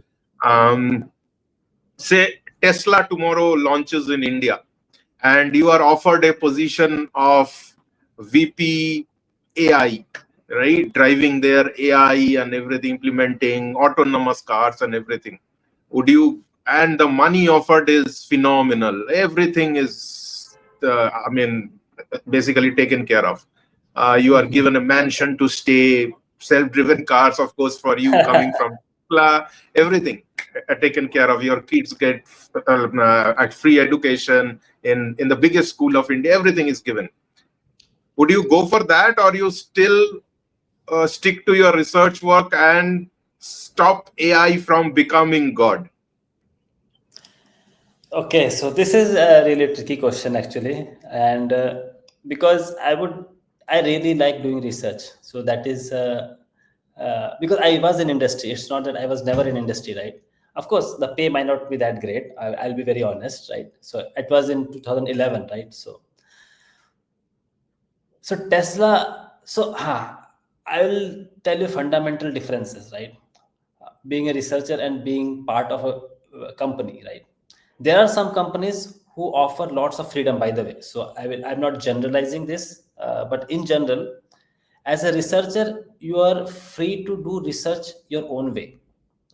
Um, Say Tesla tomorrow launches in India, and you are offered a position of VP AI, right? Driving their AI and everything, implementing autonomous cars and everything. Would you? And the money offered is phenomenal. Everything is, I mean, basically taken care of. You are given a mansion to stay, self-driven cars, of course, for you coming from Tesla, everything taken care of. Your kids get at free education in the biggest school of India. Everything is given. Would you go for that, or you still stick to your research work and stop AI from becoming God? Okay, so this is a really tricky question actually, and because I really like doing research. So that is because I was in industry. It's not that I was never in industry, right? Of course, the pay might not be that great. I'll be very honest, right? So it was in 2011, right? So Tesla. So I will tell you fundamental differences, right? Being a researcher and being part of a company, right? There are some companies who offer lots of freedom, by the way. So I'm not generalizing this, but in general, as a researcher, you are free to do research your own way,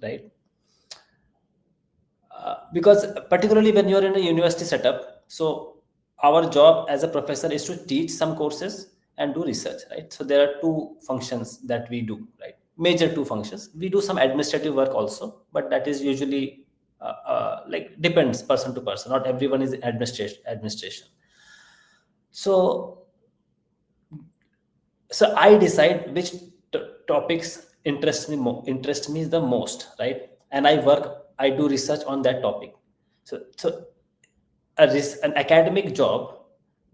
right? Because particularly when you're in a university setup, so our job as a professor is to teach some courses and do research, right? So there are two functions that we do, right? Major two functions. We do some administrative work also, but that is usually like depends person to person. Not everyone is in administration. So I decide which topics interest me the most, right? And I do research on that topic. So an academic job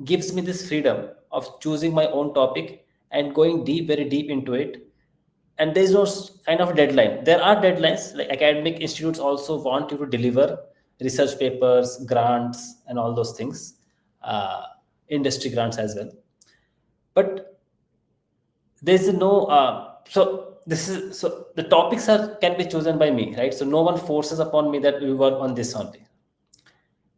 gives me this freedom of choosing my own topic and going very deep into it. And there's no kind of deadline. There are deadlines, like academic institutes also want you to deliver research papers, grants, and all those things, uh, industry grants as well. But there's no so the topics are can be chosen by me, right? So no one forces upon me that we work on this only.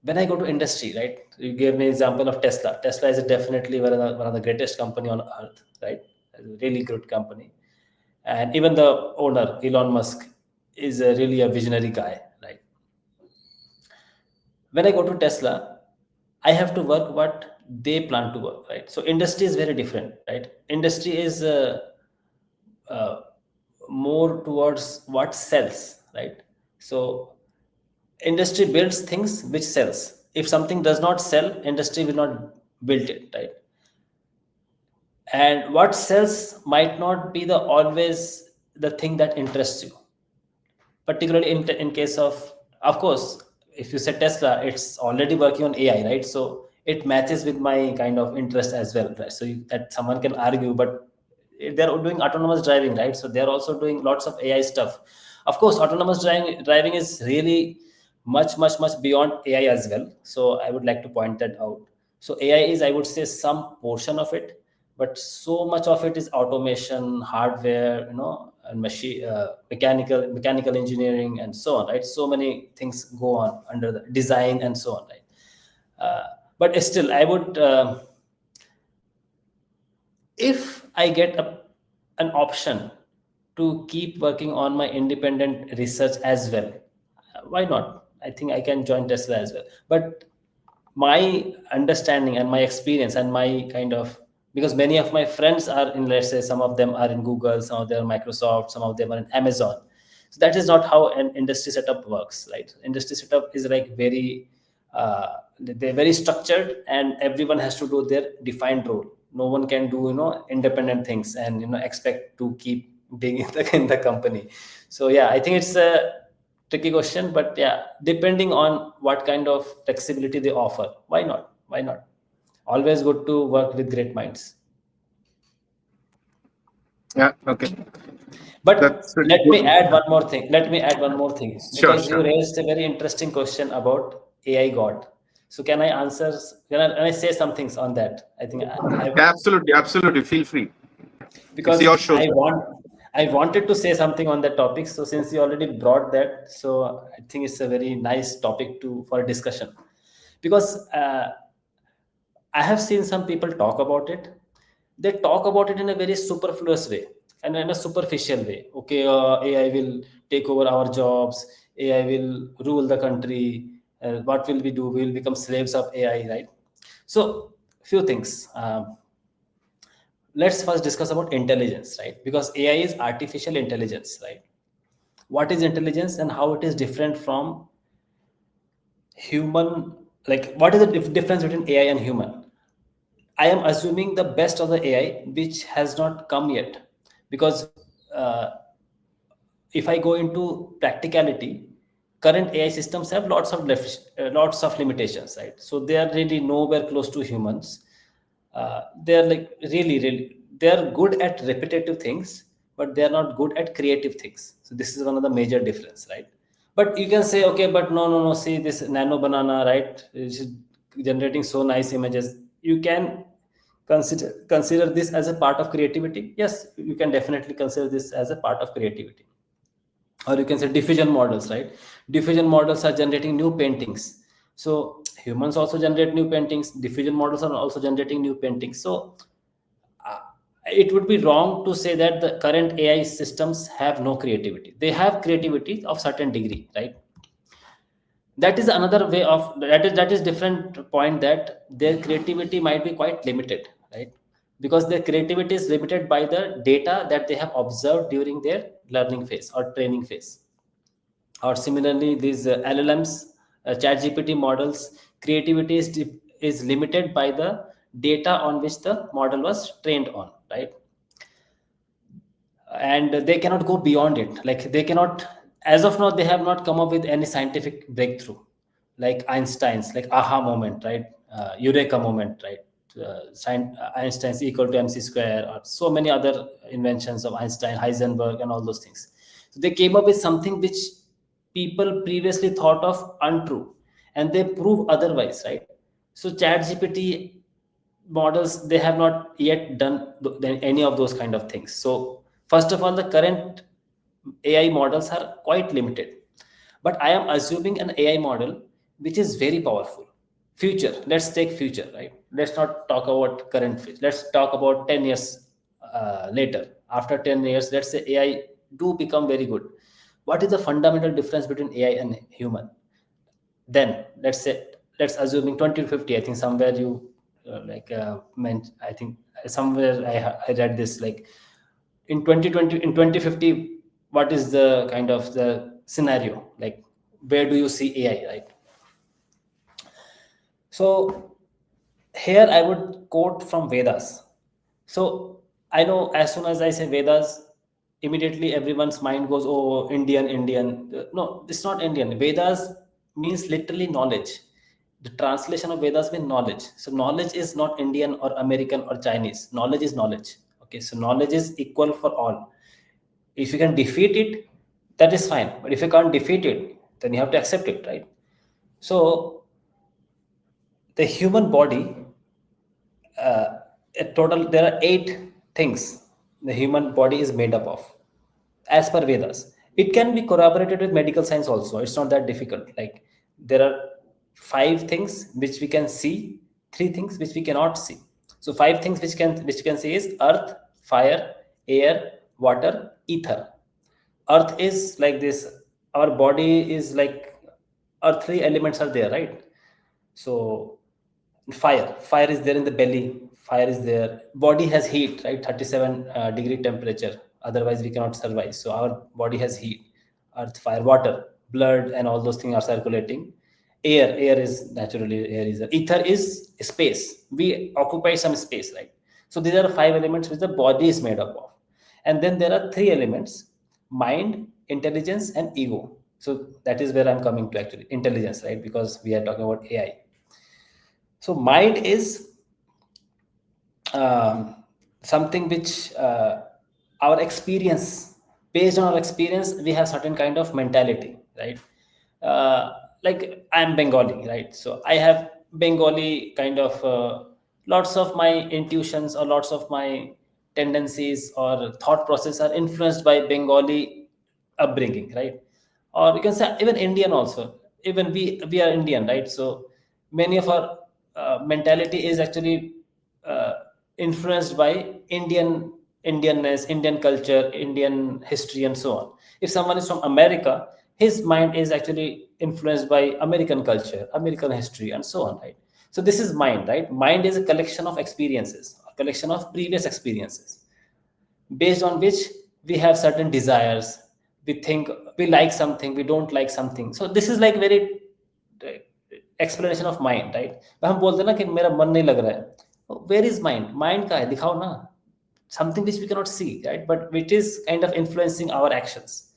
When I go to industry, right? You gave me example of Tesla. Tesla is definitely one of the greatest company on earth, right? A really good company. And even the owner, Elon Musk, is really a visionary guy, right? When I go to Tesla, I have to work what they plan to work, right? So industry is very different, right? Industry is uh, more towards what sells, right? So industry builds things which sells. If something does not sell, industry will not build it, right? And what sells might not be the always the thing that interests you, particularly in case of course, if you say Tesla, it's already working on AI, right? So it matches with my kind of interest as well, right? So that someone can argue, but they're doing autonomous driving, right? So they're also doing lots of AI stuff. Of course, autonomous driving is really much beyond AI as well. So I would like to point that out. So AI is, I would say, some portion of it, but so much of it is automation, hardware, and mechanical engineering, and so on, right? So many things go on under the design and so on, right? But still, I would, if I get an option to keep working on my independent research as well, why not? I think I can join Tesla as well. But my understanding and my experience and my kind of, because many of my friends are in, let's say, some of them are in Google, some of them are Microsoft, some of them are in Amazon. So that is not how an industry setup works, right? Industry setup is like very they're very structured, and everyone has to do their defined role. No one can do independent things and expect to keep being in the company. So yeah, I think it's a tricky question, but yeah, depending on what kind of flexibility they offer, why not? Why not? Always good to work with great minds. Yeah. Okay. But That's a let me good. add one more thing. Let me add one more thing, Sure. because you Sure. raised a very interesting question about AI God. So can I answer? Can I say some things on that? I think I Yeah, absolutely. Absolutely. Feel free. It's because your show, sir. I wanted to say something on that topic. So since you already brought that, so I think it's a very nice topic to for discussion, because I have seen some people talk about it. They talk about it in a very superfluous way and in a superficial way. Okay, AI will take over our jobs. AI will rule the country. What will we do? We will become slaves of AI, right? So, few things. Let's first discuss about intelligence, right? Because AI is artificial intelligence, right? What is intelligence and how it is different from human? Like, what is the difference between AI and human? I am assuming the best of the AI, which has not come yet, because uh, if I go into practicality, current AI systems have lots of limitations, right? So they are really nowhere close to humans. They are like really they are good at repetitive things, but they are not good at creative things. So this is one of the major difference, right? But you can say, okay, but no. See this nano banana, right? It's generating so nice images. You can consider this as a part of creativity. Yes, you can definitely consider this as a part of creativity. Or you can say diffusion models, right? Diffusion models are generating new paintings. So humans also generate new paintings. Diffusion models are also generating new paintings. So uh, it would be wrong to say that the current AI systems have no creativity. They have creativity of certain degree, right? That is another way of that is different point, that their creativity might be quite limited, right? Because their creativity is limited by the data that they have observed during their learning phase or training phase. Or similarly, these LLMs, chat GPT models, creativity is limited by the data on which the model was trained on, right? And they cannot go beyond it. Like they cannot, as of now they have not come up with any scientific breakthrough like Einstein's, like aha moment, right? Eureka moment, right? Einstein's equal to mc square, or so many other inventions of Einstein, Heisenberg, and all those things. So they came up with something which people previously thought of untrue, and they prove otherwise, right? So chat GPT models, they have not yet done any of those kind of things. So first of all, the current AI models are quite limited, but I am assuming an AI model which is very powerful. Future, let's take future, right? Let's not talk about current phase. Let's talk about 10 years later. After 10 years, let's say AI do become very good. What is the fundamental difference between AI and human? Then let's assuming 2050. I think somewhere you meant, I think somewhere I read this, like in 2020, in 2050, what is the kind of the scenario, like where do you see AI, right? So here I would quote from Vedas. So I know as soon as I say Vedas, immediately everyone's mind goes, oh, Indian, Indian. No, it's not Indian. Vedas means literally knowledge. The translation of Vedas means knowledge. So knowledge is not Indian or American or Chinese. Knowledge is knowledge. Okay, so knowledge is equal for all. If you can defeat it, that is fine. But if you can't defeat it, then you have to accept it, right? So the human body, a total, there are 8 things the human body is made up of, as per Vedas. It can be corroborated with medical science also. It's not that difficult. Like there are 5 things which we can see, 3 things which we cannot see. So 5 things which can see is earth, fire, air, water, ether. Earth is like this. Our body is like earthly elements are there, right? So fire is there in the belly. Fire is there. Body has heat, right? 37 degree temperature. Otherwise we cannot survive. So our body has heat. earth, fire, water, blood, and all those things are circulating. Air is naturally, air is ether is space. We occupy some space, right? So these are five elements which the body is made up of. And then there are three elements: mind, intelligence, and ego. So that is where I'm coming to, actually, intelligence, right? Because we are talking about AI. So mind is um, something which our experience, based on our experience, we have certain kind of mentality, right? Like I'm Bengali, right? So I have Bengali kind of lots of my intuitions or lots of my tendencies or thought process are influenced by Bengali upbringing, right? Or you can say even Indian also. Even we are Indian, right? So many of our mentality is actually uh, influenced by Indianness, Indian culture, Indian history, and so on. If someone is from America, his mind is actually influenced by American culture, American history, and so on, right? So this is mind, right? Mind is a collection of experiences, a collection of previous experiences, based on which we have certain desires. We think we like something, we don't like something. So this is like very explanation of mind, right? हम बोलते हैं ना कि मेरा मन नहीं लग रहा है, where is mind? Mind का है, दिखाओ ना. Something which we cannot see, right? But which is kind of influencing our actions.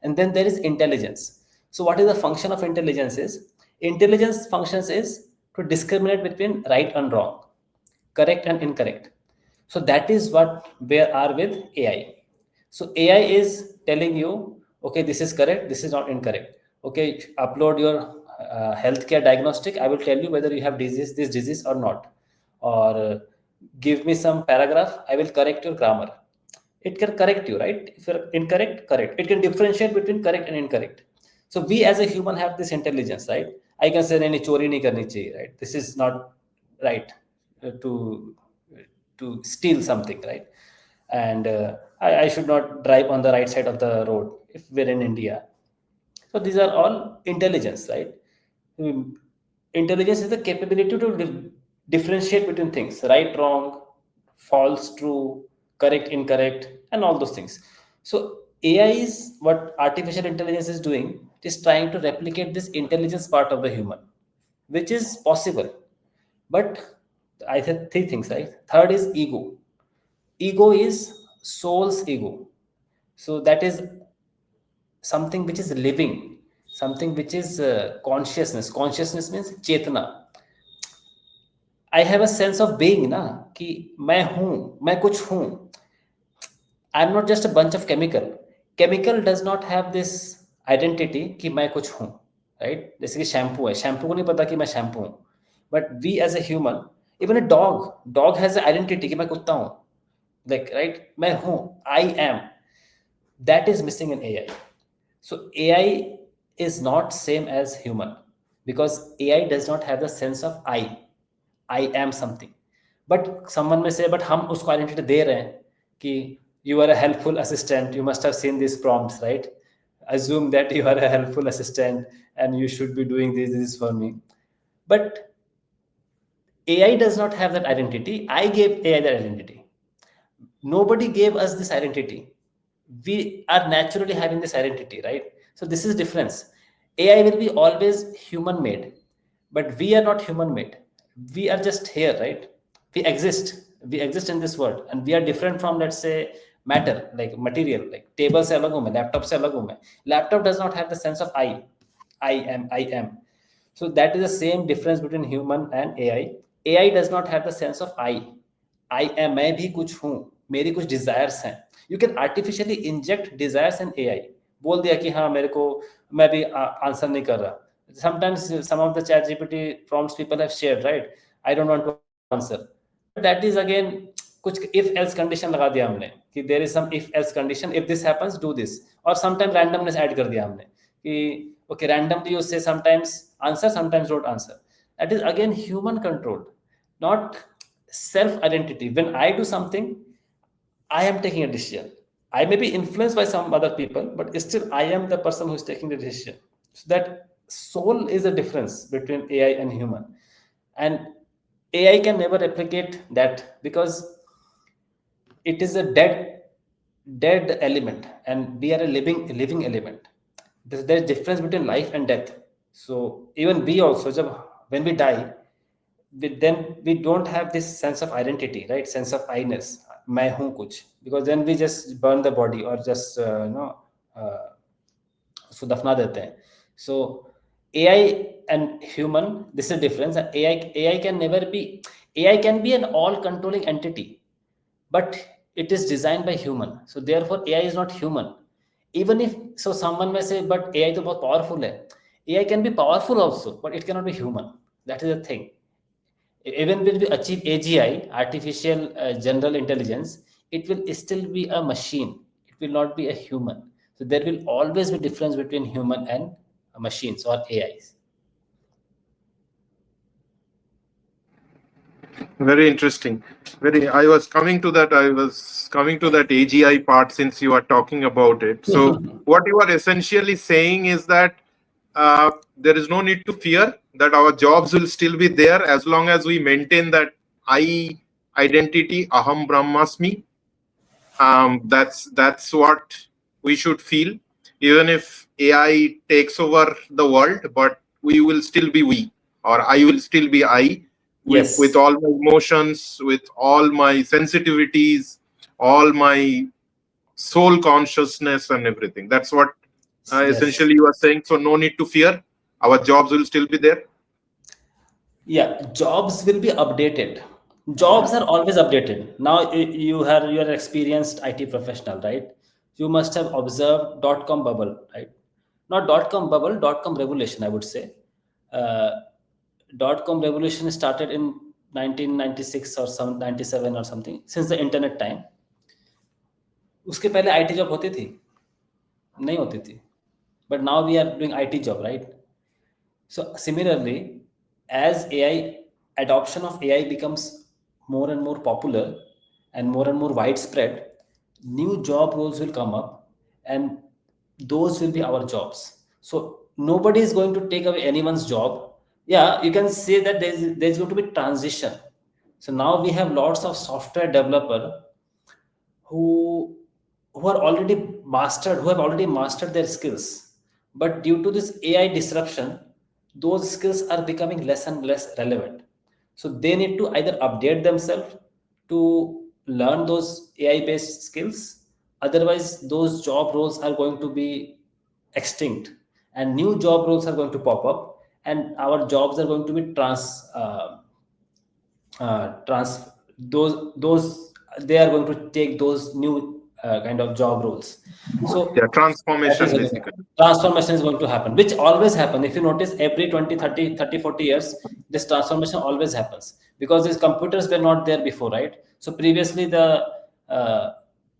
And then there is intelligence. So what is the function of intelligence? Is intelligence functions is to discriminate between right and wrong, correct and incorrect. So that is what we are with AI. So AI is telling you, okay, this is correct, this is not incorrect. Okay, upload your healthcare diagnostic, I will tell you whether you have this disease or not. Or give me some paragraph, I will correct your grammar. It can correct you, right? If you're incorrect, correct. It can differentiate between correct and incorrect. So we as a human have this intelligence, right? I can say नहीं चोरी नहीं करनी चाहिए, right? This is not right to steal something, right? And I should not drive on the right side of the road if we're in India. So these are all intelligence, right? Intelligence is the capability to differentiate between things: right, wrong, false, true, correct, incorrect, and all those things. So AI is what artificial intelligence is doing. It is trying to replicate this intelligence part of the human, which is possible. But I said three things, right? Third is ego. Ego is soul's ego. So that is something which is living, something which is consciousness. Consciousness means chetana. I have a sense of being ना, कि मैं हूँ, मैं कुछ हूँ. I'm not just a bunch of chemical. Chemical does not have this identity कि मैं कुछ हूँ, right? जैसे कि शैम्पू है, शैम्पू को नहीं पता कि मैं शैम्पू हूँ. But we as a human, even a dog has an identity कि मैं कुत्ता हूँ, like, right? मैं हूँ, I am. That is missing in AI. So AI is not same as human, because AI does not have the sense of I am something. But someone may say, but हम उसको identity दे रहे हैं कि you are a helpful assistant. You must have seen these prompts, right? Assume that you are a helpful assistant and you should be doing this for me. But AI does not have that identity. I gave AI that identity. Nobody gave us this identity. We are naturally having this identity, right? So this is difference. AI will be always human made, but we are not human made. We are just here, right? We exist in this world, and we are different from, let's say, matter, like material. Like table se alag hu main, laptop se alag hu main. Laptop does not have the sense of I am. So that is the same difference between human and AI. AI does not have the sense of I am, मैं भी कुछ हूँ, मेरी कुछ desires हैं. You can artificially inject desires in AI. बोल दिया कि हाँ मेरे को, मैं भी आंसर नहीं कर रहा. Sometimes some of the chat GPT prompts people have shared, right? I don't want to answer. But that is again कुछ if else condition लगा दिया हमने कि there is some if else condition, if this happens do this. और sometimes randomness add कर दिया हमने कि okay, randomly you say sometimes answer, sometimes don't answer. That is again human controlled, not self identity. When I do something, I am taking a decision. I may be influenced by some other people, but still I am the person who is taking the decision. So that soul is the difference between AI and human. And AI can never replicate that, because it is a dead element, and we are a living element. there's difference between life and death. So even we also, when we die, then we don't have this sense of identity, right? Sense of I-ness, मैं हूँ कुछ, because then we just burn the body or just uh, उसको दफना देते हैं. So AI and human, this is difference. AI can never be, AI can be an all controlling entity, but it is designed by human, so therefore AI is not human. Even if, so someone may say but AI तो बहुत powerful है. AI can be powerful also, but it cannot be human. That is the thing. Even when we achieve AGI, artificial general intelligence, it will still be a machine. It will not be a human. So there will always be difference between human and machines or AIs. Very interesting. Very. I was coming to that. I was coming to that AGI part since you are talking about it. So what you are essentially saying is that there is no need to fear that our jobs will still be there as long as we maintain that I identity, aham brahmasmi. That's what we should feel, even if AI takes over the world, but we will still be we, or I will still be I, with Yes. all my emotions, with all my sensitivities, all my soul consciousness and everything. That's what Yes. essentially you are saying. So no need to fear. Our jobs will still be there. Yeah, jobs will be updated. Jobs are always updated. Now you are experienced IT professional, right? You must have observed dot-com bubble, right? Not dot-com bubble, dot-com revolution, I would say. Uh, dot-com revolution started in 1996 or some 97 or something, since the internet time. उसके पहले IT job होती थी, नहीं होती थी. But now we are doing IT job, right? So similarly, as AI, adoption of AI becomes more and more popular and more widespread, new job roles will come up, and those will be our jobs. So nobody is going to take away anyone's job. Yeah, you can say that there's going to be transition. So now we have lots of software developer who who have already mastered their skills, but due to this AI disruption, those skills are becoming less and less relevant. So they need to either update themselves to learn those AI based skills. Otherwise those job roles are going to be extinct, and new job roles are going to pop up, and our jobs are going to be trans those they are going to take those new kind of job roles. So Yeah, that is transformation going to basically. transformation is going to happen, which always happen. If you notice, every 20, 30, 30, 40 years, this transformation always happens, because these computers were not there before, right? So previously the uh,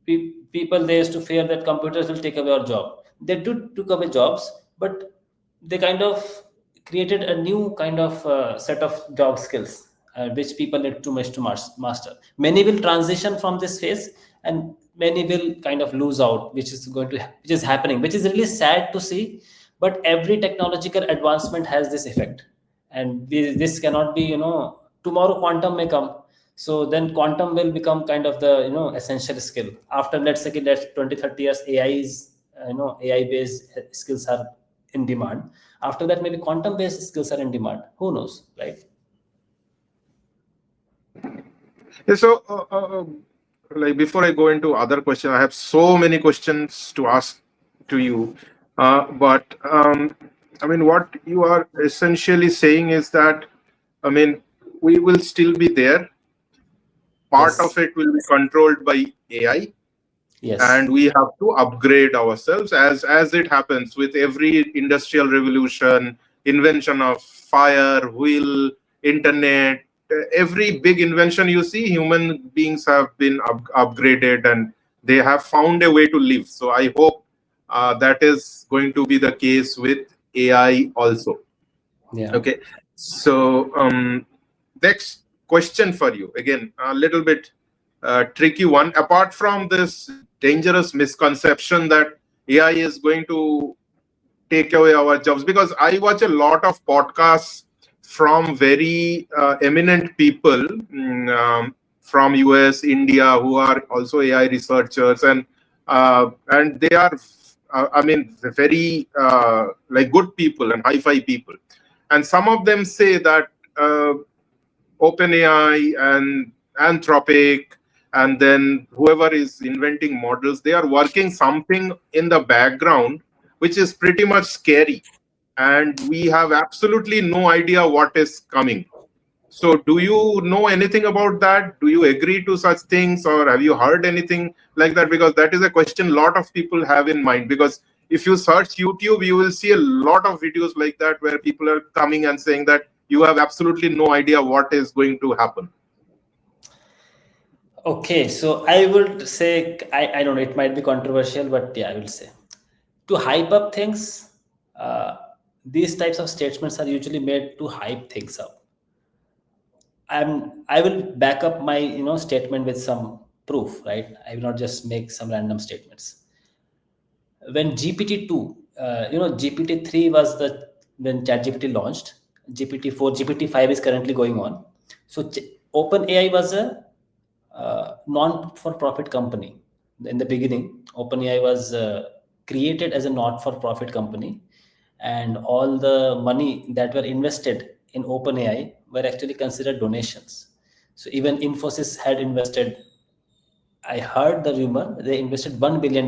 people, they used to fear that computers will take away our job. They do took away jobs, but they kind of created a new kind of set of job skills, which people need too much to master. Many will transition from this phase, and many will kind of lose out, which is happening, which is really sad to see. But every technological advancement has this effect, and this cannot be, tomorrow quantum may come. So then quantum will become kind of the, essential skill. After, let's say, let's 20, 30 years, AI is, AI based skills are in demand. After that, maybe quantum based skills are in demand. Who knows, right? Yeah, so, like before I go into other questions, I have so many questions to ask to you. But I mean, what you are essentially saying is that, I mean, we will still be there. Part Yes. of it will be controlled by AI, Yes. and we have to upgrade ourselves as it happens with every industrial revolution, invention of fire, wheel, internet, every big invention you see, human beings have been upgraded, and they have found a way to live. So I hope that is going to be the case with AI also. Yeah. Okay, so next question for you, again a little bit tricky one. Apart from this dangerous misconception that AI is going to take away our jobs, because I watch a lot of podcasts from very eminent people from US, India, who are also AI researchers, and they are I mean, very like good people and hi-fi people, and some of them say that OpenAI and Anthropic, and then whoever is inventing models, they are working something in the background which is pretty much scary, and we have absolutely no idea what is coming. So, do you know anything about that? Do you agree to such things, or have you heard anything like that? Because that is a question a lot of people have in mind. Because if you search YouTube, you will see a lot of videos like that where people are coming and saying that you have absolutely no idea what is going to happen. Okay, so I would say, I don't know, it might be controversial, but yeah, I will say to hype up things, uh, these types of statements are usually made to hype things up. I will back up my statement with some proof, right? I will not just make some random statements. When GPT-2, GPT-3 was the when ChatGPT launched. GPT-4, GPT-5 is currently going on. So OpenAI was a non-for-profit company. In the beginning, OpenAI was created as a not-for-profit company, and all the money that were invested in OpenAI were actually considered donations. So even Infosys had invested. I heard the rumor they invested $1 billion,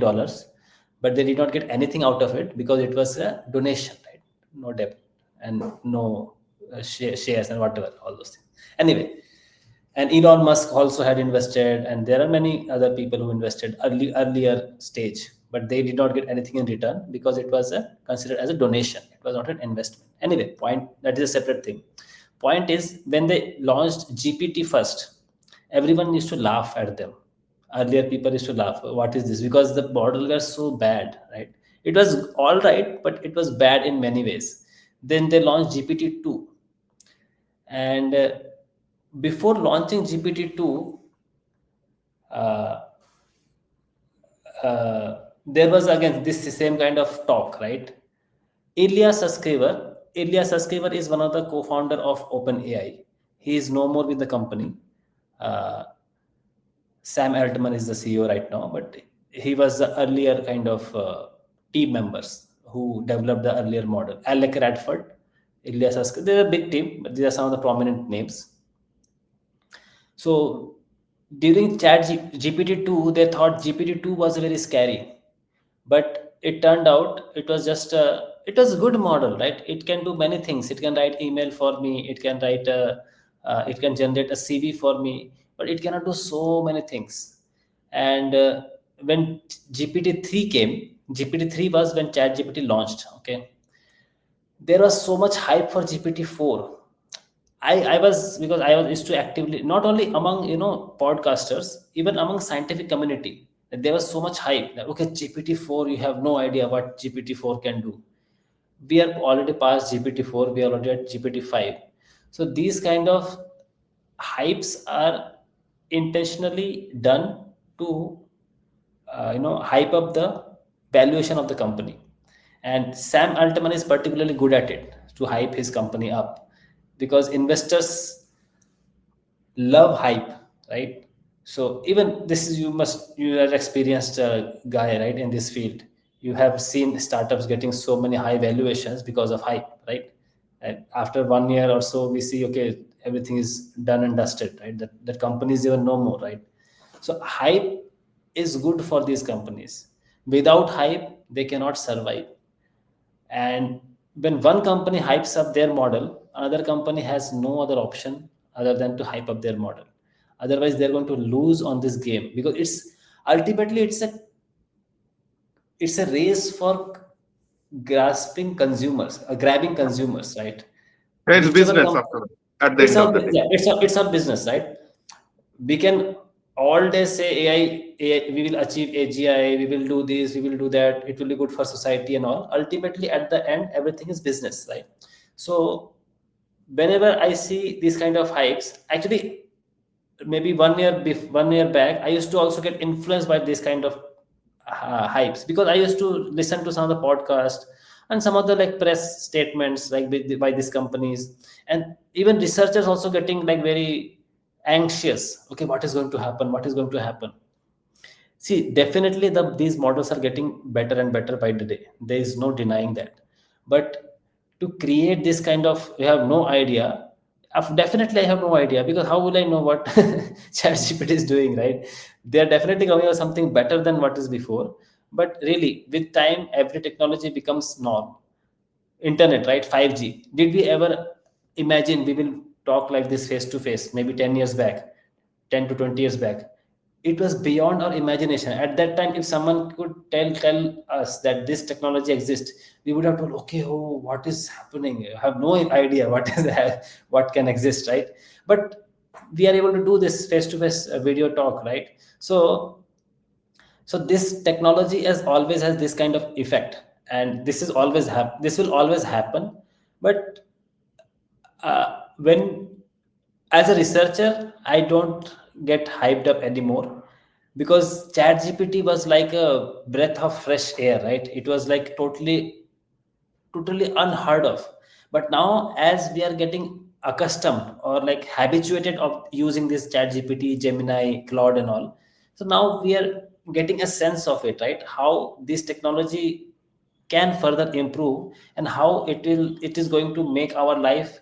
but they did not get anything out of it because it was a donation, right? No debt and no shares and whatever, all those things. Anyway, and Elon Musk also had invested, and there are many other people who invested earlier stage, but they did not get anything in return because it was considered as a donation. It was not an investment. Anyway, point that is a separate thing. Point is when they launched GPT first, everyone used to laugh at them. Earlier, people used to laugh. What is this? Because the model was so bad, right? It was all right, but it was bad in many ways. Then they launched GPT-2, and before launching GPT-2, uh, there was again this same kind of talk, right? Elias Suskriver is one of the co-founder of OpenAI. He is no more with the company. Uh, Sam Altman is the CEO right now, but he was the earlier kind of team members who developed the earlier model. Alec Radford, Elias Suskriver, they're a big team, but these are some of the prominent names. So during GPT-2, they thought GPT-2 was very scary, but it turned out it was a good model, right? It can do many things. It can write email for me. It can generate a CV for me, but it cannot do so many things. And when GPT-3 came, GPT-3 was when ChatGPT launched. Okay, there was so much hype for GPT-4. I was because I was used to actively not only among podcasters, even among scientific community. There was so much hype that okay, GPT-4, you have no idea what GPT-4 can do. We are already past GPT-4, we are already at GPT-5. So these kind of hypes are intentionally done to hype up the valuation of the company, and Sam Altman is particularly good at it to hype his company up because investors love hype, right? So even this is you are experienced guy, right? In this field, you have seen startups getting so many high valuations because of hype, right? And after 1 year or so, we see okay, everything is done and dusted, right? That companies even no more, right? So hype is good for these companies. Without hype, they cannot survive. And when one company hypes up their model, another company has no other option other than to hype up their model. Otherwise, they're going to lose on this game because it's ultimately it's a race for grasping consumers, grabbing consumers, right? It's Whichever business company, after all, at the end of the day. yeah, it's our business, right? We can all day say AI, we will achieve AGI, we will do this, we will do that, it will be good for society and all. Ultimately, at the end, everything is business, right? So whenever I see these kind of hypes, actually, maybe 1 year back, I used to also get influenced by this kind of hypes because I used to listen to some of the podcast and some of the like press statements like by these companies, and even researchers also getting like very anxious. Okay, what is going to happen? What is going to happen? See, definitely these models are getting better and better by the day. There is no denying that. But to create this kind of, you have no idea. Definitely, I have no idea, because how will I know what ChatGPT is doing, right? They are definitely coming up with something better than what is before. But really, with time, every technology becomes norm. Internet, right? 5G. Did we ever imagine we will talk like this face to face, maybe 10 years back, 10 to 20 years back? It was beyond our imagination. At that time, if someone could tell us that this technology exists, we would have told, okay, oh, what is happening? I have no idea what is that, what can exist, right? But we are able to do this face to face video talk, right? So this technology has always has this kind of effect, and this will always happen. But when, as a researcher, I don't get hyped up anymore, because ChatGPT was like a breath of fresh air, right? It was like totally unheard of. But now, as we are getting accustomed or like habituated of using this Chat GPT, Gemini, Claude, and all, so now we are getting a sense of it, right? How this technology can further improve, and how it is going to make our life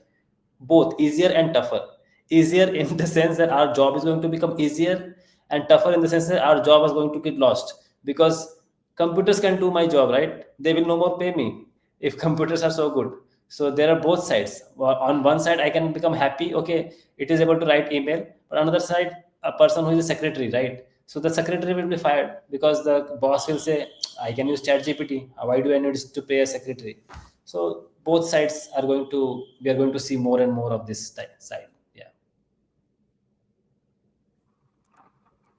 both easier and tougher. Easier in the sense that our job is going to become easier, and tougher in the sense that our job is going to get lost, because computers can do my job, right? They will no more pay me if computers are so good. So there are both sides. Well, on one side I can become happy, okay, it is able to write email. But on another side, a person who is a secretary, right? So the secretary will be fired, because the boss will say, I can use Chat GPT, why do I need to pay a secretary? So both sides are going to, we are going to see more and more of this side. Yeah.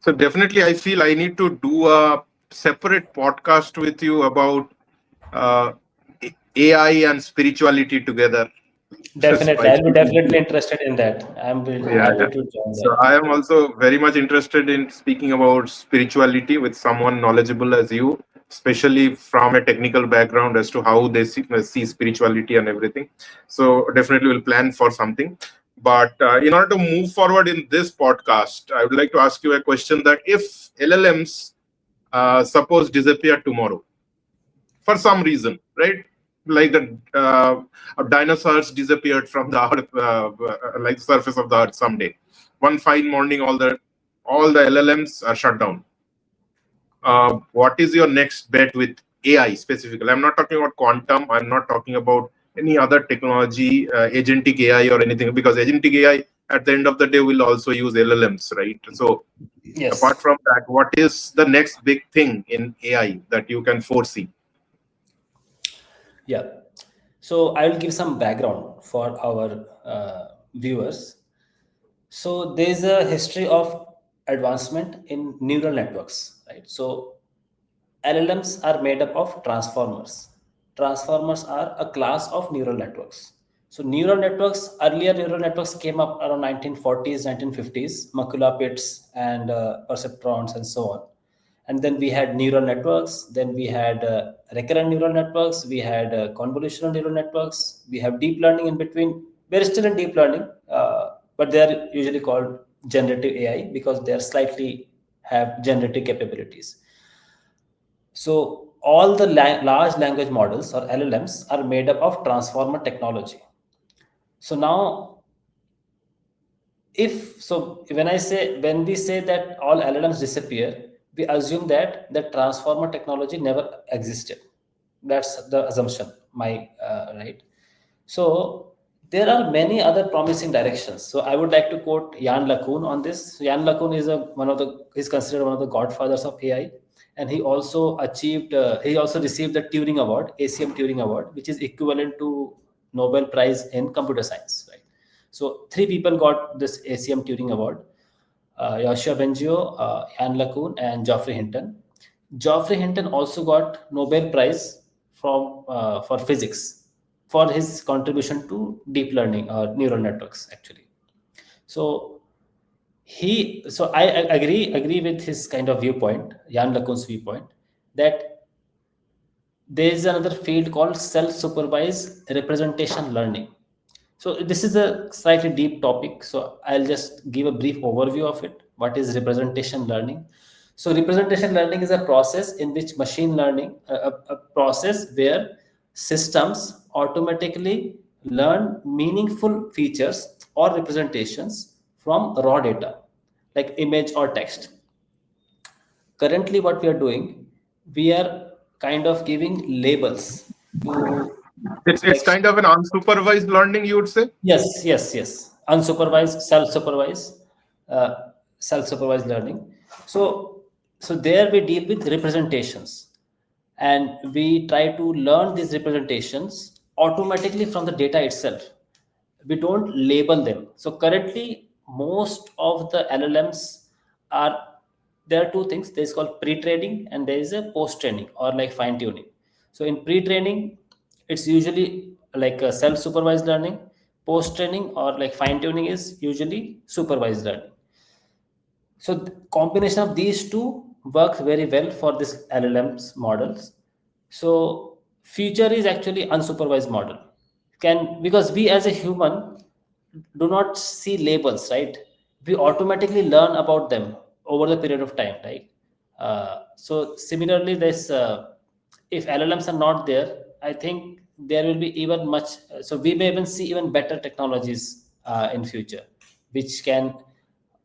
So definitely, I feel I need to do a separate podcast with you about uh, AI and spirituality together. Just Definitely, by I'll be speaking to definitely you. interested in that. I'm Yeah, happy yeah. to join So that. I am also very much interested in speaking about spirituality with someone knowledgeable as you, especially from a technical background as to how they see spirituality and everything. So definitely we'll plan for something. But in order to move forward in this podcast, I would like to ask you a question that if LLMs suppose disappear tomorrow for some reason, right? Like the dinosaurs disappeared from the earth, like the surface of the earth someday. One fine morning, all the LLMs are shut down. What is your next bet with AI specifically? I'm not talking about quantum. I'm not talking about any other technology, agentic AI or anything, because agentic AI at the end of the day will also use LLMs, right? So apart Yes. from that, what is the next big thing in AI that you can foresee? Yeah. So I will give some background for our viewers. So there is a history of advancement in neural networks, right? So LLMs are made up of transformers. Transformers are a class of neural networks. So earlier neural networks came up around 1940s, 1950s, macula pits and perceptrons and so on. And then we had neural networks, then we had recurrent neural networks, we had convolutional neural networks, we have deep learning in between. We're still in deep learning, but they are usually called generative AI, because they are slightly have generative capabilities. So all the large language models, or LLMs, are made up of transformer technology. So now, if so, when we say that all LLMs disappear, we assume that the transformer technology never existed. That's the assumption, my right. So there are many other promising directions. So I would like to quote Jan LeCun on this. So Jan LeCun is is considered one of the godfathers of AI, and he also received the Turing Award, ACM Turing Award, which is equivalent to Nobel Prize in computer science, right? So three people got this ACM Turing Award: Yoshua Bengio, Jan LeCun, and Geoffrey Hinton. Geoffrey Hinton also got Nobel Prize for physics for his contribution to deep learning or neural networks, actually. So I agree with his kind of viewpoint, Jan LeCun's viewpoint, that there is another field called self-supervised representation learning. So this is a slightly deep topic. So I'll just give a brief overview of it. What is representation learning? So representation learning is a process in which machine learning, a process where systems automatically learn meaningful features or representations from raw data, like image or text. Currently, what we are doing, we are kind of giving labels to, It's like, kind of an unsupervised learning, you would say. yes, yes, yes. Unsupervised, uh, self-supervised learning. So, so there we deal with representations, and we try to learn these representations automatically from the data itself. We don't label them. So currently, most of the LLMs are, there are two things. There is called pre-training and there is a post-training or like fine-tuning. So in pre-training, it's usually like a self-supervised learning. Post-training or like fine-tuning is usually supervised learning. So the combination of these two works very well for this LLMs models. So future is actually unsupervised model. Can, because we as a human do not see labels, right? We automatically learn about them over the period of time, right? So similarly, this if LLMs are not there, I think there will be even much. So we may even see even better technologies in future, which can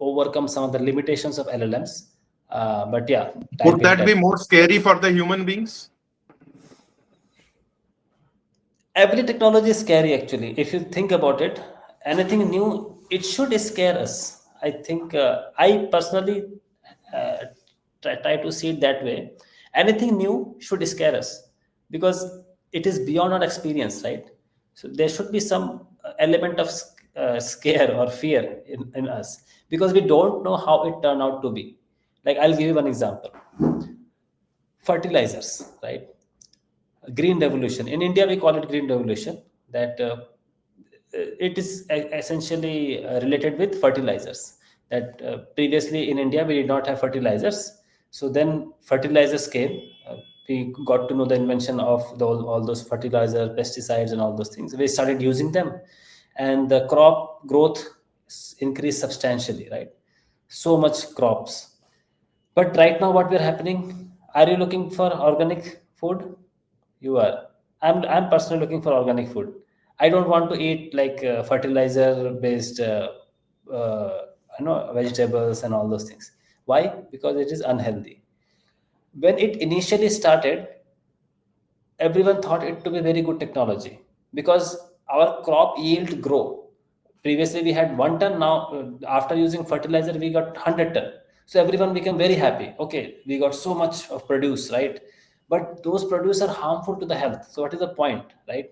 overcome some of the limitations of LLMs. But yeah, time Would will that tell. be more scary for the human beings? Every technology is scary actually. If you think about it, anything new, it should scare us. I think I personally uh, try to see it that way. Anything new should scare us because it is beyond our experience, right? So there should be some element of scare or fear in us because we don't know how it turned out to be. Like, I'll give you one example. Fertilizers, right? Green revolution in India, we call it green revolution. That it is essentially related with fertilizers. That previously in India we did not have fertilizers. So then fertilizers came. We got to know the invention of all those fertilizer, pesticides and all those things. We started using them, and the crop growth increased substantially, right? So much crops. But right now, what we're happening? Are you looking for organic food? You are. I'm personally looking for organic food. I don't want to eat like fertilizer based, vegetables and all those things. Why? Because it is unhealthy. When it initially started, everyone thought it to be very good technology because our crop yield grow. Previously, we had 1 ton. Now, after using fertilizer, we got 100 ton. So everyone became very happy. Okay, we got so much of produce, right? But those produce are harmful to the health. So what is the point, right?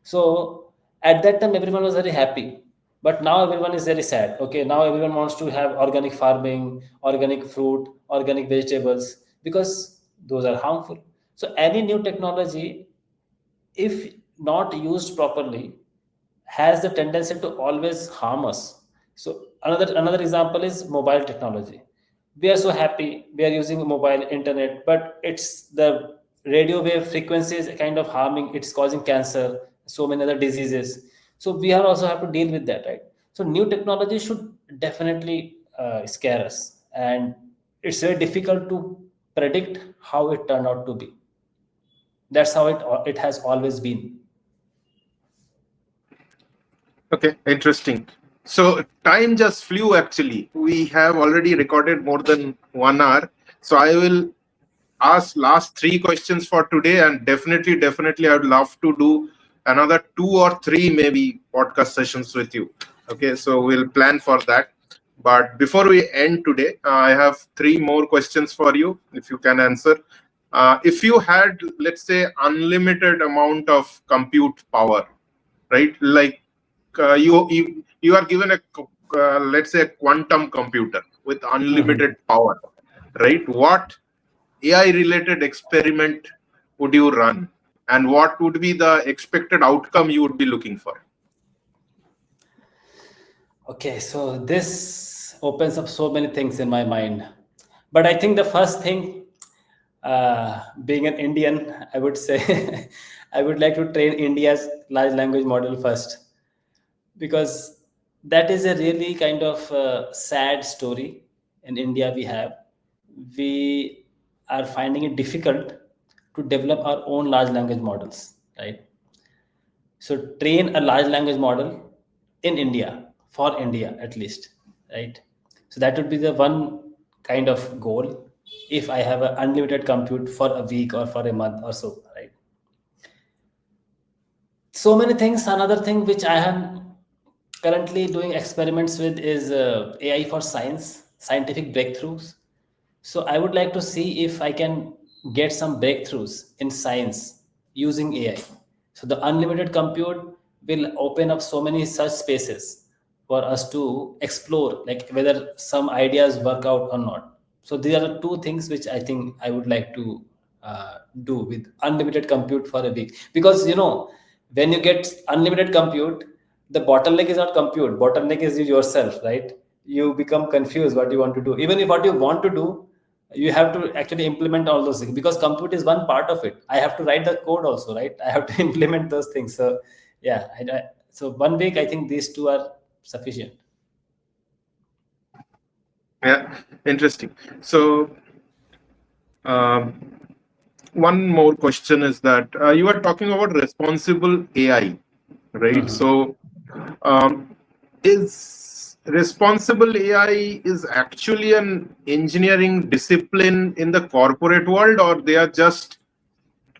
So at that time, everyone was very happy. But now everyone is very sad. Okay, now everyone wants to have organic farming, organic fruit, organic vegetables because those are harmful. So any new technology, if not used properly, has the tendency to always harm us. So another example is mobile technology. We are so happy we are using mobile internet, but it's the radio wave frequency is kind of harming. It's causing cancer, so many other diseases. So we are also have to deal with that, right? So new technology should definitely scare us, and it's very difficult to predict how it turned out to be. That's how it has always been. Okay, interesting. So time just flew actually. We have already recorded more than 1 hour. So I will ask last three questions for today, and definitely I would love to do another two or three maybe podcast sessions with you. Okay, so we'll plan for that. But before we end today, I have three more questions for you if you can answer. If you had, let's say, unlimited amount of compute power, right? Like you are given a let's say a quantum computer with unlimited Mhm. power, right? What AI related experiment would you run, and what would be the expected outcome you would be looking for? Okay, so this opens up so many things in my mind. But I think the first thing, being an Indian, I would say I would like to train India's large language model first, because that is a really kind of sad story in India we have. we are finding it difficult to develop our own large language models, right? So train a large language model in India, for India at least, right? So that would be the one kind of goal, if I have an unlimited compute for a week or for a month or so, right? So many things. Another thing which I am currently doing experiments with is AI for scientific breakthroughs. So I would like to see if I can get some breakthroughs in science using AI. So the unlimited compute will open up so many such spaces for us to explore, like whether some ideas work out or not. So these are the two things which I think I would like to do with unlimited compute for a week. Because when you get unlimited compute, the bottleneck is not compute. Bottleneck is you yourself, right? You become confused what you want to do. Even if what you want to do, you have to actually implement all those things, because compute is one part of it. I have to write the code also, right? I have to implement those things. So yeah, so 1 week, I think these two are sufficient. Yeah, interesting. So, um, one more question is that you are talking about responsible AI, right? Mhm. So, um, is responsible AI is actually an engineering discipline in the corporate world, or they are just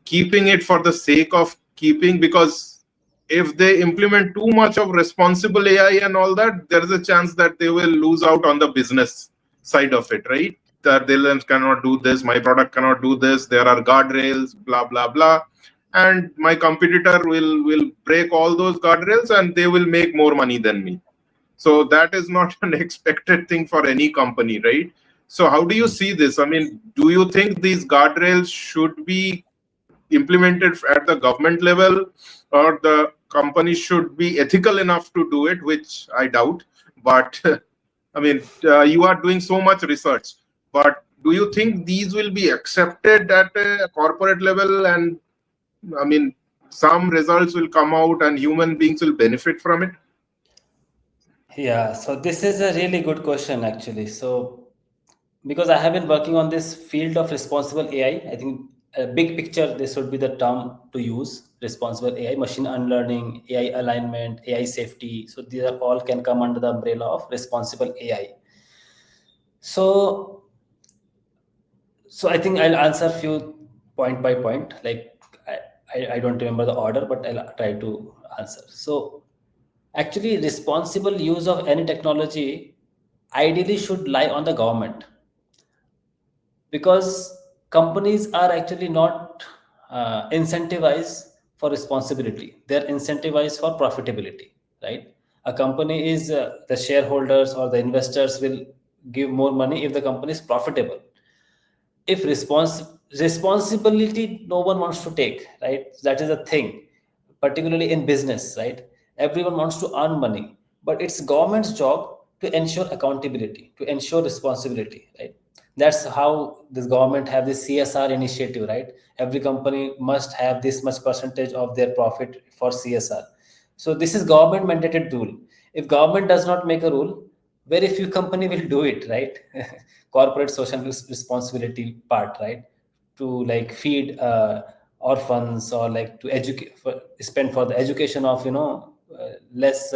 keeping it for the sake of keeping? Because if they implement too much of responsible AI and all that, there is a chance that they will lose out on the business side of it, right? That they cannot do this, my product cannot do this, there are guardrails, blah blah blah, and my competitor will break all those guardrails and they will make more money than me. So that is not an expected thing for any company, right? So how do you see this? I mean, do you think these guardrails should be implemented at the government level, or the company should be ethical enough to do it, which I doubt? But I mean, you are doing so much research, but do you think these will be accepted at a corporate level? And I mean, some results will come out and human beings will benefit from it? Yeah, so this is a really good question actually. So because I have been working on this field of responsible AI, I think a big picture this would be the term to use: responsible AI, machine unlearning, AI alignment, AI safety. So these are all can come under the umbrella of responsible AI. So I think I'll answer few point by point. Like I don't remember the order, but I'll try to answer. So actually, responsible use of any technology ideally should lie on the government, because companies are actually not incentivized for responsibility. They're incentivized for profitability, right? A company is the shareholders or the investors will give more money if the company is profitable. If responsibility no one wants to take, right? That is a thing, particularly in business, right? Everyone wants to earn money, but it's government's job to ensure accountability, to ensure responsibility, right? That's how this government have this CSR initiative, right? Every company must have this much percentage of their profit for CSR. So this is government mandated rule. If government does not make a rule, very few company will do it, right? Corporate social responsibility part, right? To like feed orphans, or like to educate for, spend for the education of less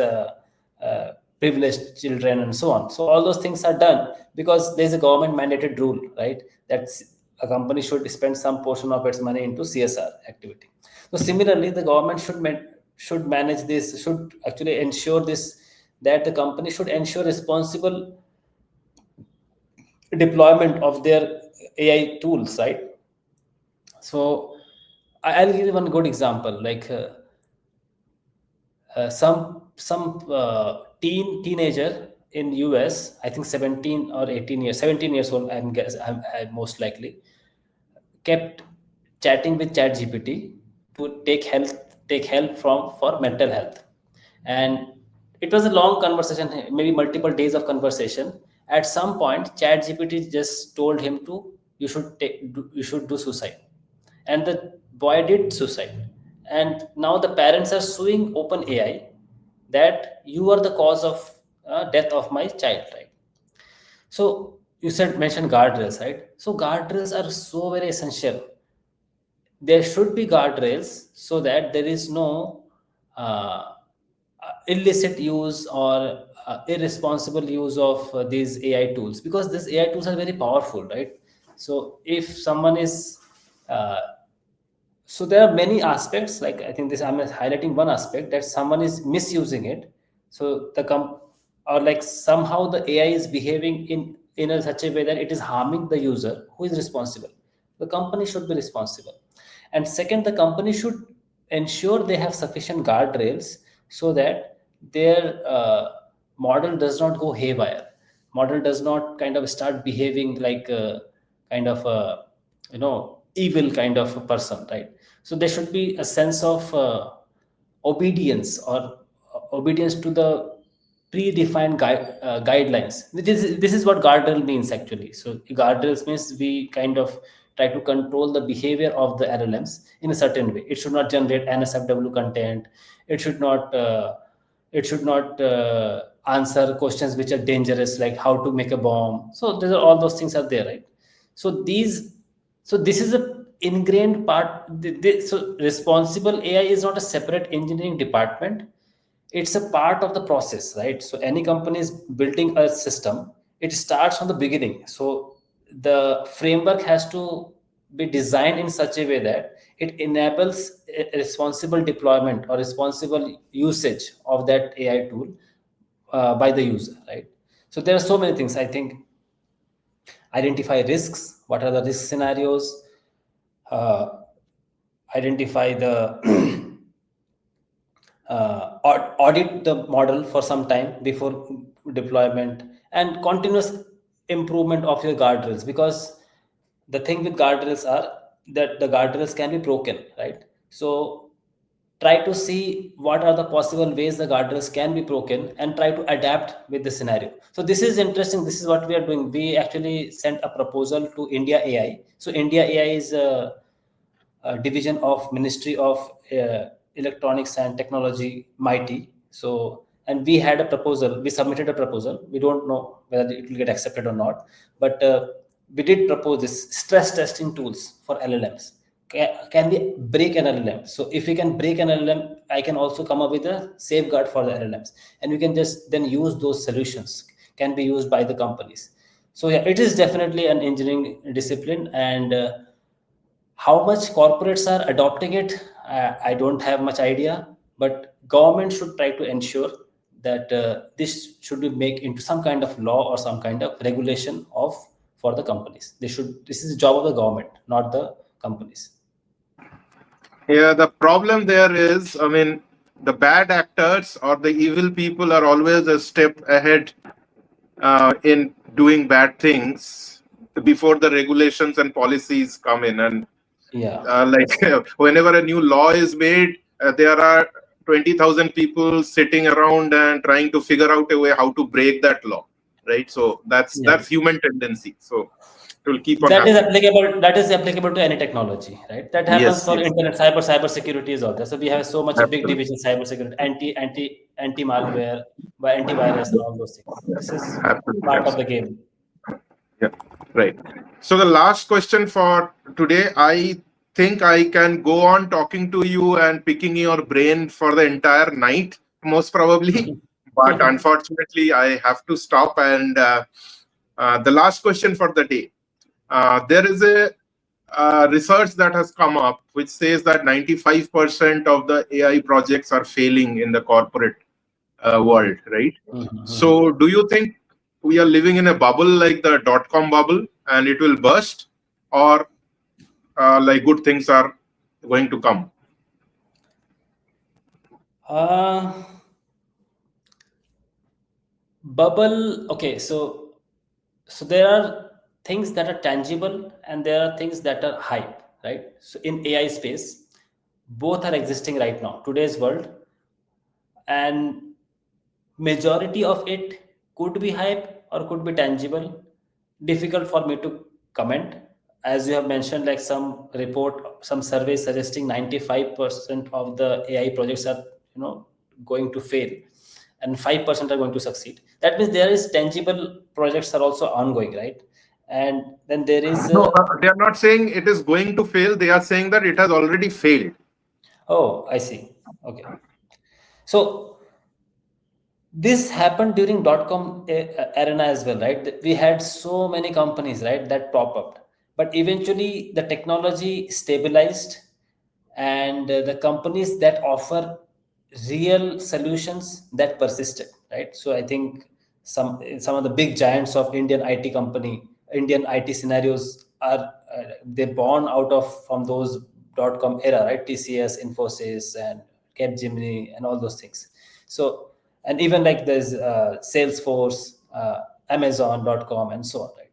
privileged children and so on. So all those things are done because there's a government mandated rule, right? That's a company should spend some portion of its money into CSR activity. So similarly, the government should manage this, should actually ensure this, that the company should ensure responsible deployment of their AI tools, right? So I'll give you one good example. Like some teenager in US, I think 17 or 18 years, 17 years old, I'm most likely, kept chatting with ChatGPT to take help from for mental health. And it was a long conversation, maybe multiple days of conversation. At some point, ChatGPT just told him to you should do suicide, and the boy did suicide. And now the parents are suing OpenAI that you are the cause of death of my child, right? So you said mention guardrails, right? So guardrails are so very essential. There should be guardrails so that there is no illicit use or irresponsible use of these AI tools, because these AI tools are very powerful, right? So if someone is uh, so there are many aspects, like I think this I'm highlighting one aspect, that someone is misusing it. So or like somehow the AI is behaving in a such a way that it is harming the user. Who is responsible? The company should be responsible. And second, the company should ensure they have sufficient guardrails so that their model does not go haywire. Model does not kind of start behaving like a kind of a evil kind of a person, right? So there should be a sense of obedience, or obedience to the predefined guidelines. This is what guardrail means actually. So guardrails means we kind of try to control the behavior of the LLMs in a certain way. It should not generate NSFW content. It should not answer questions which are dangerous, like how to make a bomb. So these are all those things are there, right? So this is a ingrained part. So responsible AI is not a separate engineering department. It's a part of the process, right? So any company is building a system, it starts from the beginning. So the framework has to be designed in such a way that it enables a responsible deployment or responsible usage of that AI tool by the user, right? So there are so many things, I think. Identify risks. What are the risk scenarios? uh, Identify the audit the model for some time before deployment, and continuous improvement of your guardrails, because the thing with guardrails are that the guardrails can be broken, right? So try to see what are the possible ways the guardrails can be broken and try to adapt with the scenario. So this is interesting. This is what we are doing. We actually sent a proposal to India AI. So India AI is division of Ministry of Electronics and Technology, MIT. So, and we had a proposal. We submitted a proposal. We don't know whether it will get accepted or not, but we did propose this stress testing tools for LLMs. Can we break an LLM? So if we can break an LLM, I can also come up with a safeguard for the LLMs, and we can just then use those solutions. Can be used by the companies. So yeah, it is definitely an engineering discipline, and how much corporates are adopting it, I don't have much idea, but government should try to ensure that this should be made into some kind of law or some kind of regulation of for the companies. This is the job of the government, not the companies. Yeah, the problem there is, I mean, the bad actors or the evil people are always a step ahead in doing bad things before the regulations and policies come in. And Yeah. like whenever a new law is made, there are 20,000 people sitting around and trying to figure out a way how to break that law, right? So Yeah, that's human tendency. So it will keep on that is happening. applicable. That is applicable to any technology, right? That happens Yes, for yes, internet. Cyber security is out there. So we have so much a big absolutely, division: cyber security, anti malware, by antivirus, and all those things. This is absolutely, part of the absolutely. game. Yeah, right. So the last question for today, I think I can go on talking to you and picking your brain for the entire night, most probably. But unfortunately, I have to stop. And the last question for the day. There is a research that has come up which says that 95% of the AI projects are failing in the corporate world, right? So, do you think we are living in a bubble like the dot-com bubble and it will burst, or like good things are going to come? uh, Bubble. Okay, so there are things that are tangible and there are things that are hype, right? So in AI space, both are existing right now. Today's world, and majority of it could be hype or could be tangible. Difficult for me to comment. As you have mentioned, like some report, some survey suggesting 95% of the AI projects are going to fail, and 5% are going to succeed. That means there is tangible projects are also ongoing, right? And then there is No, they are not saying it is going to fail. They are saying that it has already failed. oh, I see. Okay. So this happened during dot-com arena as well, right? We had so many companies, right, that pop up, but eventually the technology stabilized, and the companies that offer real solutions that persisted, right? So I think some of the big giants of Indian IT scenarios are they're born out of from those dot-com era, right? TCS, Infosys, and Capgemini, and all those things. So, and even like there's Salesforce, Amazon.com, and so on, right?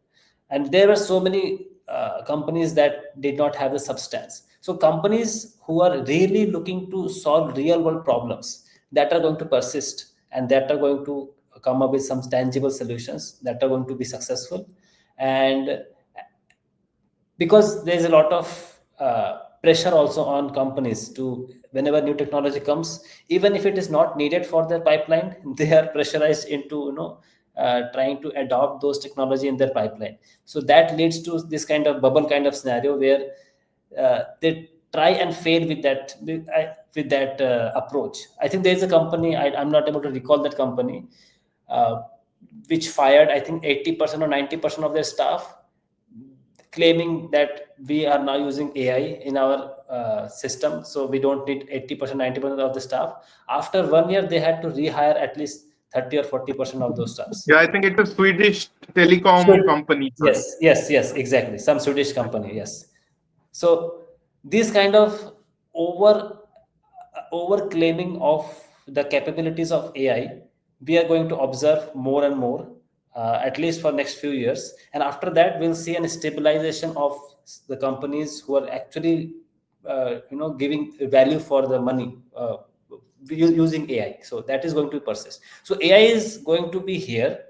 And there were so many companies that did not have the substance. So companies who are really looking to solve real world problems that are going to persist, and that are going to come up with some tangible solutions that are going to be successful. And because there's a lot of pressure also on companies to, whenever new technology comes, even if it is not needed for their pipeline, they are pressurized into trying to adopt those technology in their pipeline. So that leads to this kind of bubble kind of scenario where they try and fail with that approach. I think there's a company, I'm not able to recall that company, uh, which fired, I think, 80% or 90% of their staff, claiming that we are now using AI in our system, so we don't need 80%, 90% of the staff. After 1 year, they had to rehire at least 30 or 40% of those staffs. Yeah, I think it's a Swedish So, telecom company. yes, exactly. Some Swedish company, yes. So this kind of over claiming of the capabilities of AI, we are going to observe more and more, at least for next few years. And after that, we'll see a stabilization of the companies who are actually, giving value for the money. Using AI, so that is going to persist. So AI is going to be here.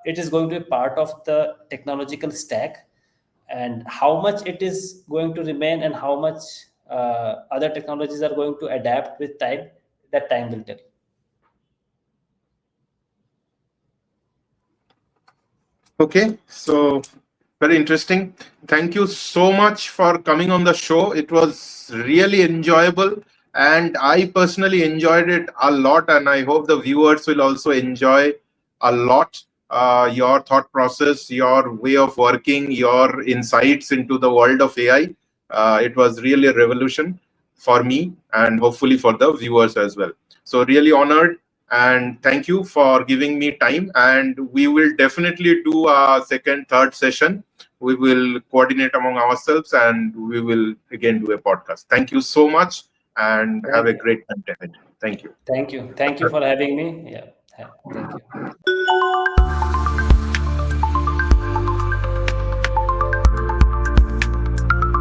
It is going to be part of the technological stack, and how much it is going to remain and how much other technologies are going to adapt with time, that time will tell. Okay, so very interesting. Thank you so much for coming on the show. It was really enjoyable, and I personally enjoyed it a lot. And I hope the viewers will also enjoy a lot your thought process, your way of working, your insights into the world of AI. It was really a revolution for me, and hopefully for the viewers as well. So, really honored, and thank you for giving me time. And we will definitely do a second, third session. We will coordinate among ourselves, and we will again do a podcast. Thank you so much, and have Thank a you. great time ahead. Thank you. Thank you for having me. Yeah, thank you.